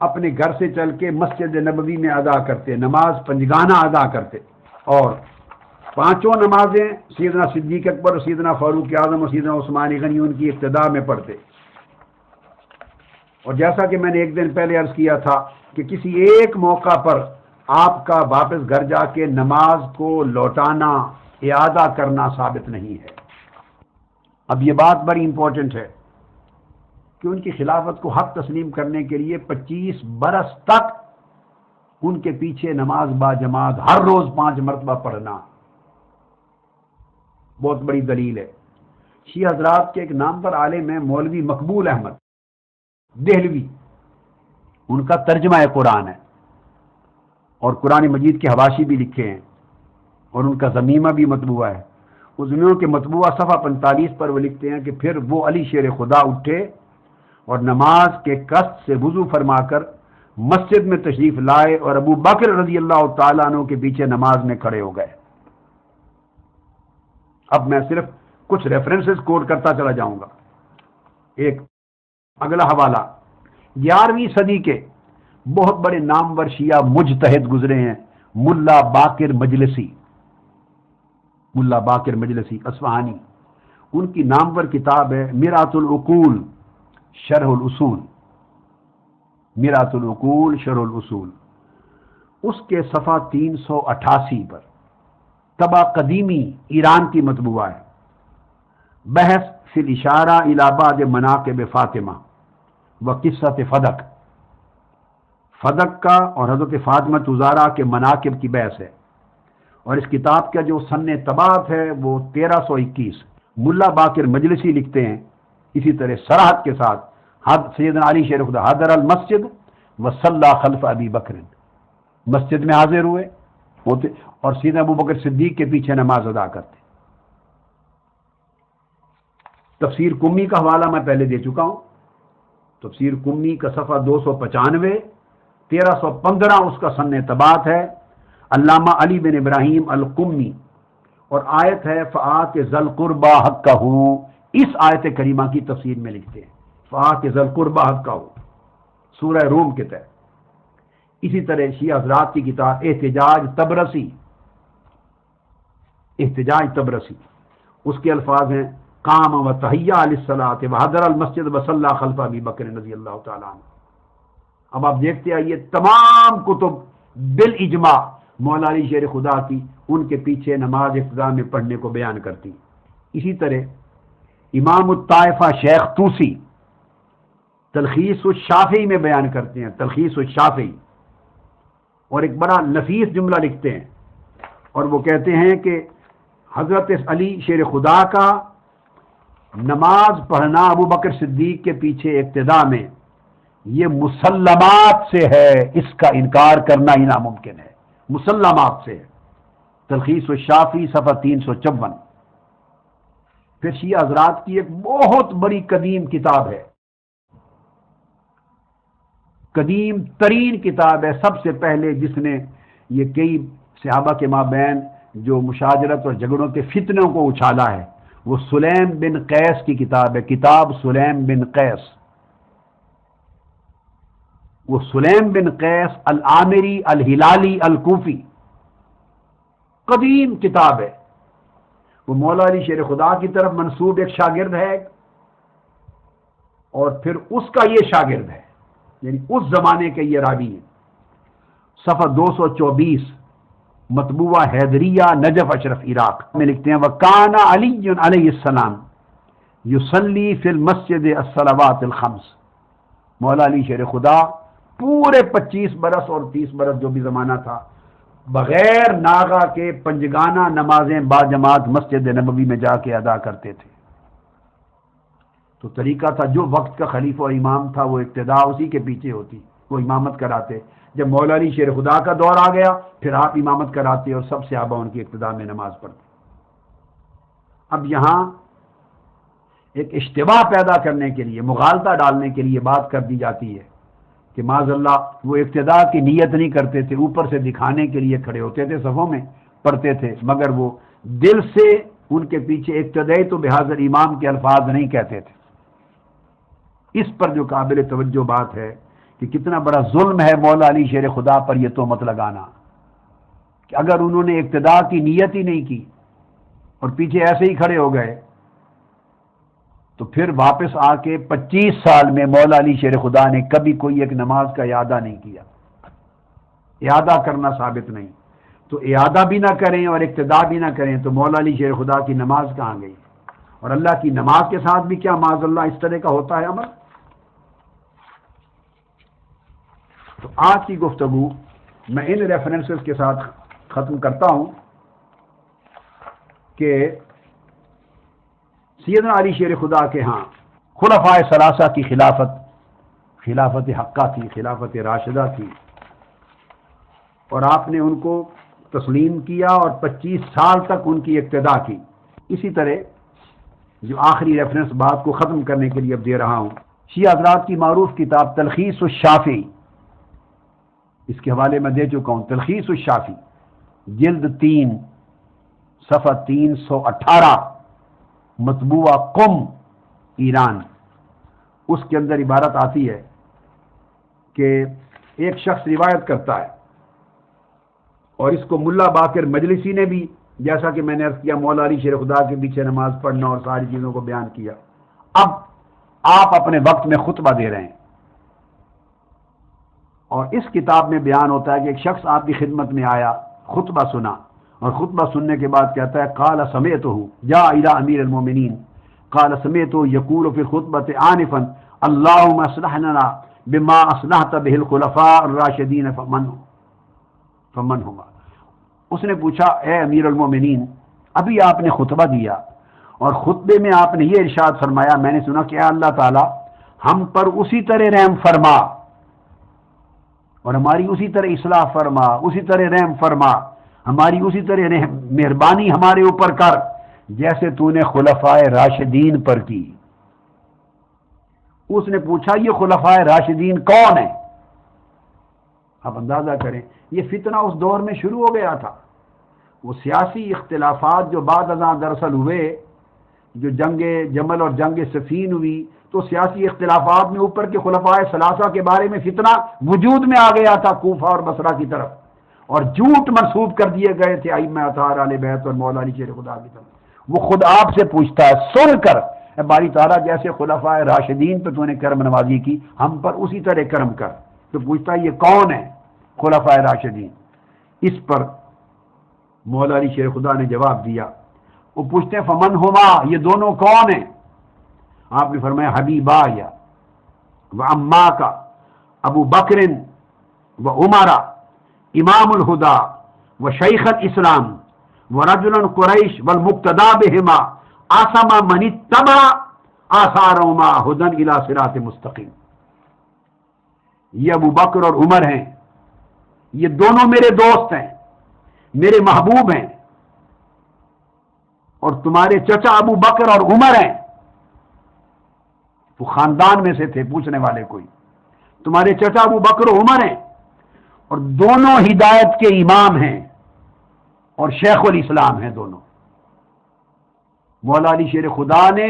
اپنے گھر سے چل کے مسجد نبوی میں ادا کرتے، نماز پنجگانہ ادا کرتے، اور 5 نمازیں سیدنا صدیق اکبر اور سیدنا فاروق اعظم اور سیدنا عثمان غنی ان کی ابتداء میں پڑھتے۔ اور جیسا کہ میں نے ایک دن پہلے عرض کیا تھا کہ کسی ایک موقع پر آپ کا واپس گھر جا کے نماز کو لوٹانا، اعادہ کرنا ثابت نہیں ہے۔ اب یہ بات بڑی امپورٹنٹ ہے کہ ان کی خلافت کو حق تسلیم کرنے کے لیے 25 برس تک ان کے پیچھے نماز با جماعت ہر روز 5 مرتبہ پڑھنا بہت بڑی دلیل ہے۔ شیعہ حضرات کے ایک نام پر عالم ہے مولوی مقبول احمد دہلوی، ان کا ترجمہ قرآن ہے اور قرآن مجید کے حواشی بھی لکھے ہیں اور ان کا ضمیمہ بھی مطبوعہ ہے۔ اس ضمیمہ کے مطبوعہ صفحہ 45 پر وہ لکھتے ہیں کہ پھر وہ علی شیر خدا اٹھے اور نماز کے قصد سے وضو فرما کر مسجد میں تشریف لائے اور ابو بکر رضی اللہ تعالیٰ عنہ کے پیچھے نماز میں کھڑے ہو گئے۔ اب میں صرف کچھ ریفرنسز کوٹ کرتا چلا جاؤں گا۔ ایک اگلا حوالہ، 11ویں صدی کے بہت بڑے نامور شیعہ مجتہد گزرے ہیں، ملا باقر مجلسی، ملا باقر مجلسی اصفہانی، ان کی نامور کتاب ہے مرآۃ العقول شرح الاصول، مرآۃ العقول شرح الاصول، اس کے صفحہ 388 پر طبع قدیمی ایران کی مطبوعہ ہے، بحث فی الاشارہ الی بعض مناقب فاطمہ و قصۃ فدق، فدق کا اور حضرت فاطمہ زہرا کے مناقب کی بحث ہے، اور اس کتاب کا جو سن طباعت ہے وہ 1321۔ ملا باقر مجلسی لکھتے ہیں اسی طرح صراحت کے ساتھ، سیدنا علی شیر خدا حضر المسجد وصلی خلف ابی بکر، مسجد میں حاضر ہوتے اور سیدنا ابو بکر صدیق کے پیچھے نماز ادا کرتے۔ تفسیر کمی کا حوالہ میں پہلے دے چکا ہوں، تفسیر کمی کا صفحہ 295، 1315 اس کا سن طباعت ہے، علامہ علی بن ابراہیم القمی، اور آیت ہے فآت ذی القربى حقہ، اس آیت کریمہ کی تفسیر میں لکھتے ہیں فآت ذی القربى حقہ، سورہ روم کے تحت۔ اسی طرح شیعہ حضرات کی کتاب احتجاج تبرسی، احتجاج تبرسی، اس کے الفاظ ہیں قام و تحیہ للصلاۃ وحضر المسجد وصلی خلف ابی بکر رضی اللہ تعالیٰ عنہ۔ اب آپ دیکھتے آئیے تمام کتب بالاجماع مولا علی شیر خدا کی ان کے پیچھے نماز ابتدا میں پڑھنے کو بیان کرتی۔ اسی طرح امام الطائفہ شیخ طوسی تلخیص الشافعی میں بیان کرتے ہیں، تلخیص الشافعی، اور ایک بڑا نفیس جملہ لکھتے ہیں، اور وہ کہتے ہیں کہ حضرت علی شیر خدا کا نماز پڑھنا ابو بکر صدیق کے پیچھے ابتدا میں یہ مسلمات سے ہے، اس کا انکار کرنا ہی ناممکن ہے، مسلمات سے ہے۔ تلخیص الشافعی صفحہ 354۔ پھر شیعہ حضرات کی ایک بہت بڑی قدیم کتاب ہے، قدیم ترین کتاب ہے، سب سے پہلے جس نے یہ کئی صحابہ کے مابین جو مشاجرت اور جھگڑوں کے فتنوں کو اچھالا ہے، وہ سلیم بن قیس کی کتاب ہے، کتاب سلیم بن قیس۔ وہ سلیم بن قیس العامری الہلالی الکوفی، قدیم کتاب ہے، وہ مولا علی شیر خدا کی طرف منسوب ایک شاگرد ہے اور پھر اس کا یہ شاگرد ہے، یعنی اس زمانے کے یہ راوی ہیں۔ صفحہ 224 مطبوعہ حیدریہ نجف اشرف عراق میں لکھتے ہیں وَكَانَ عَلِيٌّ علیہ السلام یصلی فی المسجد الصلوات الخمس، مولا علی شیر خدا پورے 25 برس اور 30 برس جو بھی زمانہ تھا بغیر ناغہ کے پنجگانہ نمازیں با جماعت مسجد نبوی میں جا کے ادا کرتے تھے۔ تو طریقہ تھا، جو وقت کا خلیفہ اور امام تھا وہ اقتداء اسی کے پیچھے ہوتی، وہ امامت کراتے۔ جب مولا علی شیر خدا کا دور آ گیا پھر آپ امامت کراتے اور سب صحابہ ان کی اقتداء میں نماز پڑھتے۔ اب یہاں ایک اشتباہ پیدا کرنے کے لیے، مغالطہ ڈالنے کے لیے بات کر دی جاتی ہے کہ معاذ اللہ وہ اقتداء کی نیت نہیں کرتے تھے، اوپر سے دکھانے کے لیے کھڑے ہوتے تھے، صفوں میں پڑھتے تھے، مگر وہ دل سے ان کے پیچھے اقتدائی تو بحاضر امام کے الفاظ نہیں کہتے تھے۔ اس پر جو قابل توجہ بات ہے کہ کتنا بڑا ظلم ہے مولا علی شیر خدا پر یہ تہمت لگانا کہ اگر انہوں نے اقتداء کی نیت ہی نہیں کی اور پیچھے ایسے ہی کھڑے ہو گئے تو پھر واپس آ کے 25 سال میں مولا علی شیر خدا نے کبھی کوئی ایک نماز کا اعادہ نہیں کیا، اعادہ کرنا ثابت نہیں۔ تو اعادہ بھی نہ کریں اور اقتدا بھی نہ کریں تو مولا علی شیر خدا کی نماز کہاں گئی؟ اور اللہ کی نماز کے ساتھ بھی کیا معاذ اللہ اس طرح کا ہوتا ہے عمل؟ تو آج کی گفتگو میں ان ریفرنسز کے ساتھ ختم کرتا ہوں کہ سیدنا علی شیر خدا کے ہاں خلفائے ثلاثہ کی خلافت حقہ تھی، خلافت راشدہ تھی، اور آپ نے ان کو تسلیم کیا اور 25 سال تک ان کی اقتدا کی۔ اسی طرح جو آخری ریفرنس بات کو ختم کرنے کے لیے اب دے رہا ہوں، شیعہ حضرات کی معروف کتاب تلخیص الشافعی، اس کے حوالے میں دے چکا ہوں، تلخیص الشافعی جلد 3 صفحہ 318 مطبوعہ قم ایران۔ اس کے اندر عبارت آتی ہے کہ ایک شخص روایت کرتا ہے، اور اس کو ملا باقر مجلسی نے بھی، جیسا کہ میں نے عرض کیا، مولا علی شیر خدا کے پیچھے نماز پڑھنا اور ساری چیزوں کو بیان کیا۔ اب آپ اپنے وقت میں خطبہ دے رہے ہیں، اور اس کتاب میں بیان ہوتا ہے کہ ایک شخص آپ کی خدمت میں آیا، خطبہ سنا، اور خطبہ سننے کے بعد کہتا ہے قال سمعتہ جاء الی امیر المومنین قال سمعتہ یقول فی الخطبۃ آنفا اللهم اصلح لنا بما اصلحت به الخلفاء الراشدین فمن ہما۔ اس نے پوچھا اے امیر المومنین، ابھی آپ نے خطبہ دیا اور خطبے میں آپ نے یہ ارشاد فرمایا، میں نے سنا کہ اے اللہ تعالی ہم پر اسی طرح رحم فرما اور ہماری اسی طرح اصلاح فرما، اسی طرح رحم فرما، ہماری اسی طرح مہربانی ہمارے اوپر کر جیسے تو نے خلفائے راشدین پر کی۔ اس نے پوچھا یہ خلفائے راشدین کون ہیں؟ آپ اندازہ کریں، یہ فتنہ اس دور میں شروع ہو گیا تھا۔ وہ سیاسی اختلافات جو بعد ازاں دراصل ہوئے، جو جنگ جمل اور جنگ صفین ہوئی، تو سیاسی اختلافات میں اوپر کے خلفائے ثلاثہ کے بارے میں فتنہ وجود میں آ گیا تھا کوفہ اور بصرہ کی طرف، اور جھوٹ منسوب کر دیے گئے تھے ائمہ اطہار اہل بیت اور مولا علی شیر خدا کی طرف۔ وہ خود آپ سے پوچھتا ہے سن کر، اے باری تعالیٰ جیسے خلفائے راشدین پہ تو نے کرم نوازی کی، ہم پر اسی طرح کرم کر۔ تو پوچھتا ہے یہ کون ہے خلفائے راشدین؟ اس پر مولا علی شیر خدا نے جواب دیا، وہ پوچھتے ہیں فمن ہما، یہ دونوں کون ہیں؟ آپ نے فرمایا حبیبا یا و اما کا ابو بکر و عمر امام الہدا و شیخ الاسلام و رجل قریش والمقتدا بہما آسما من اتبع آثارہما ہدن الی صراط مستقیم۔ یہ ابو بکر اور عمر ہیں، یہ دونوں میرے دوست ہیں، میرے محبوب ہیں، اور تمہارے چچا ابو بکر اور عمر ہیں، وہ خاندان میں سے تھے پوچھنے والے کوئی، تمہارے چچا ابو بکر و عمر ہیں، اور دونوں ہدایت کے امام ہیں اور شیخ الاسلام ہیں دونوں۔ مولا علی شیر خدا نے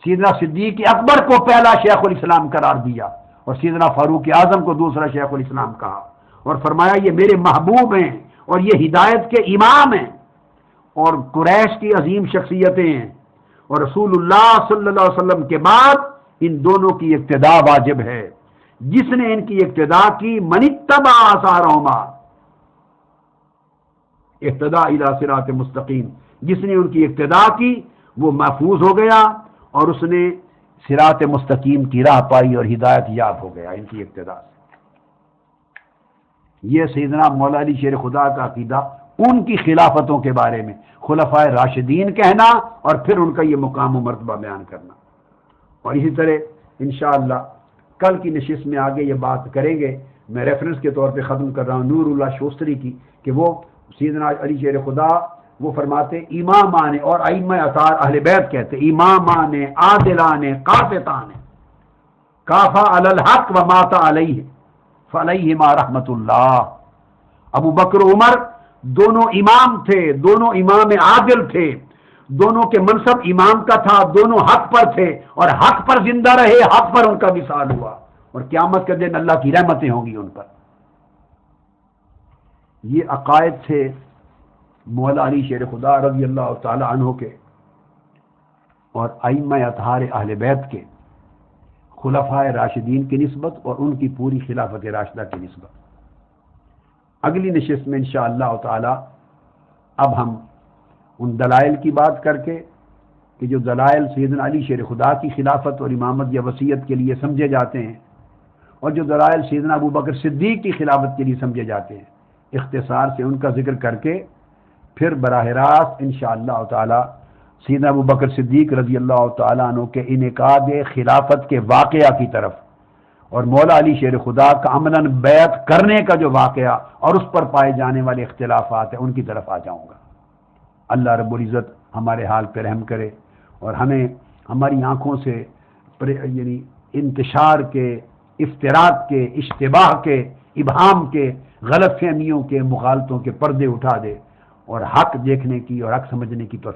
سیدنا صدیق اکبر کو پہلا شیخ الاسلام قرار دیا اور سیدنا فاروق اعظم کو دوسرا شیخ الاسلام کہا، اور فرمایا یہ میرے محبوب ہیں اور یہ ہدایت کے امام ہیں اور قریش کی عظیم شخصیتیں ہیں، اور رسول اللہ صلی اللہ علیہ وسلم کے بعد ان دونوں کی اقتداء واجب ہے۔ جس نے ان کی اقتداء کی من اتبع آثارہما اہتدیٰ الی صراط مستقیم، جس نے ان کی اقتداء کی وہ محفوظ ہو گیا اور اس نے صراط مستقیم کی راہ پائی اور ہدایت یاب ہو گیا ان کی اقتداء سے۔ یہ سیدنا مولا علی شیر خدا کا عقیدہ ان کی خلافتوں کے بارے میں، خلفائے راشدین کہنا اور پھر ان کا یہ مقام و مرتبہ بیان کرنا۔ اور اسی طرح انشاءاللہ کل کی نشست میں آگے یہ بات کریں گے، میں ریفرنس کے طور پہ ختم کر رہا ہوں نور اللہ شوستری کی، کہ وہ سیدنا علی شیر خدا وہ فرماتے امامان اور ائمہ اطہار اہل بیت کہتے امامان عادلان قاسطان کافا علی الحق و مات علیہ فعلیہما رحمت اللہ۔ ابو بکر عمر دونوں امام تھے، دونوں امام عادل تھے، دونوں کے منصب امام کا تھا، دونوں حق پر تھے اور حق پر زندہ رہے، حق پر ان کا وصال ہوا، اور قیامت کے دن اللہ کی رحمتیں ہوں گی ان پر۔ یہ عقائد تھے مولا علی شیر خدا رضی اللہ تعالی عنہ کے، اور ائمہ اطہار اہل بیت کے خلفائے راشدین کی نسبت اور ان کی پوری خلافت راشدہ کی نسبت۔ اگلی نشست میں انشاءاللہ تعالی اب ہم ان دلائل کی بات کر کے کہ جو دلائل سیدنا علی شیر خدا کی خلافت اور امامت یا وصیت کے لیے سمجھے جاتے ہیں، اور جو دلائل سیدنا ابو بکر صدیق کی خلافت کے لیے سمجھے جاتے ہیں، اختصار سے ان کا ذکر کر کے پھر براہ راست انشاءاللہ تعالی سیدنا ابو بکر صدیق رضی اللہ تعالیٰ عنہ کے انعقاد خلافت کے واقعہ کی طرف اور مولا علی شیر خدا کا عملاً بیعت کرنے کا جو واقعہ اور اس پر پائے جانے والے اختلافات ہیں ان کی طرف آ جاؤں گا۔ اللہ رب العزت ہمارے حال پہ رحم کرے اور ہمیں ہماری آنکھوں سے یعنی انتشار کے، افتراق کے، اشتباہ کے، ابہام کے، غلط فہمیوں کے، مغالطوں کے پردے اٹھا دے اور حق دیکھنے کی اور حق سمجھنے کی توفیق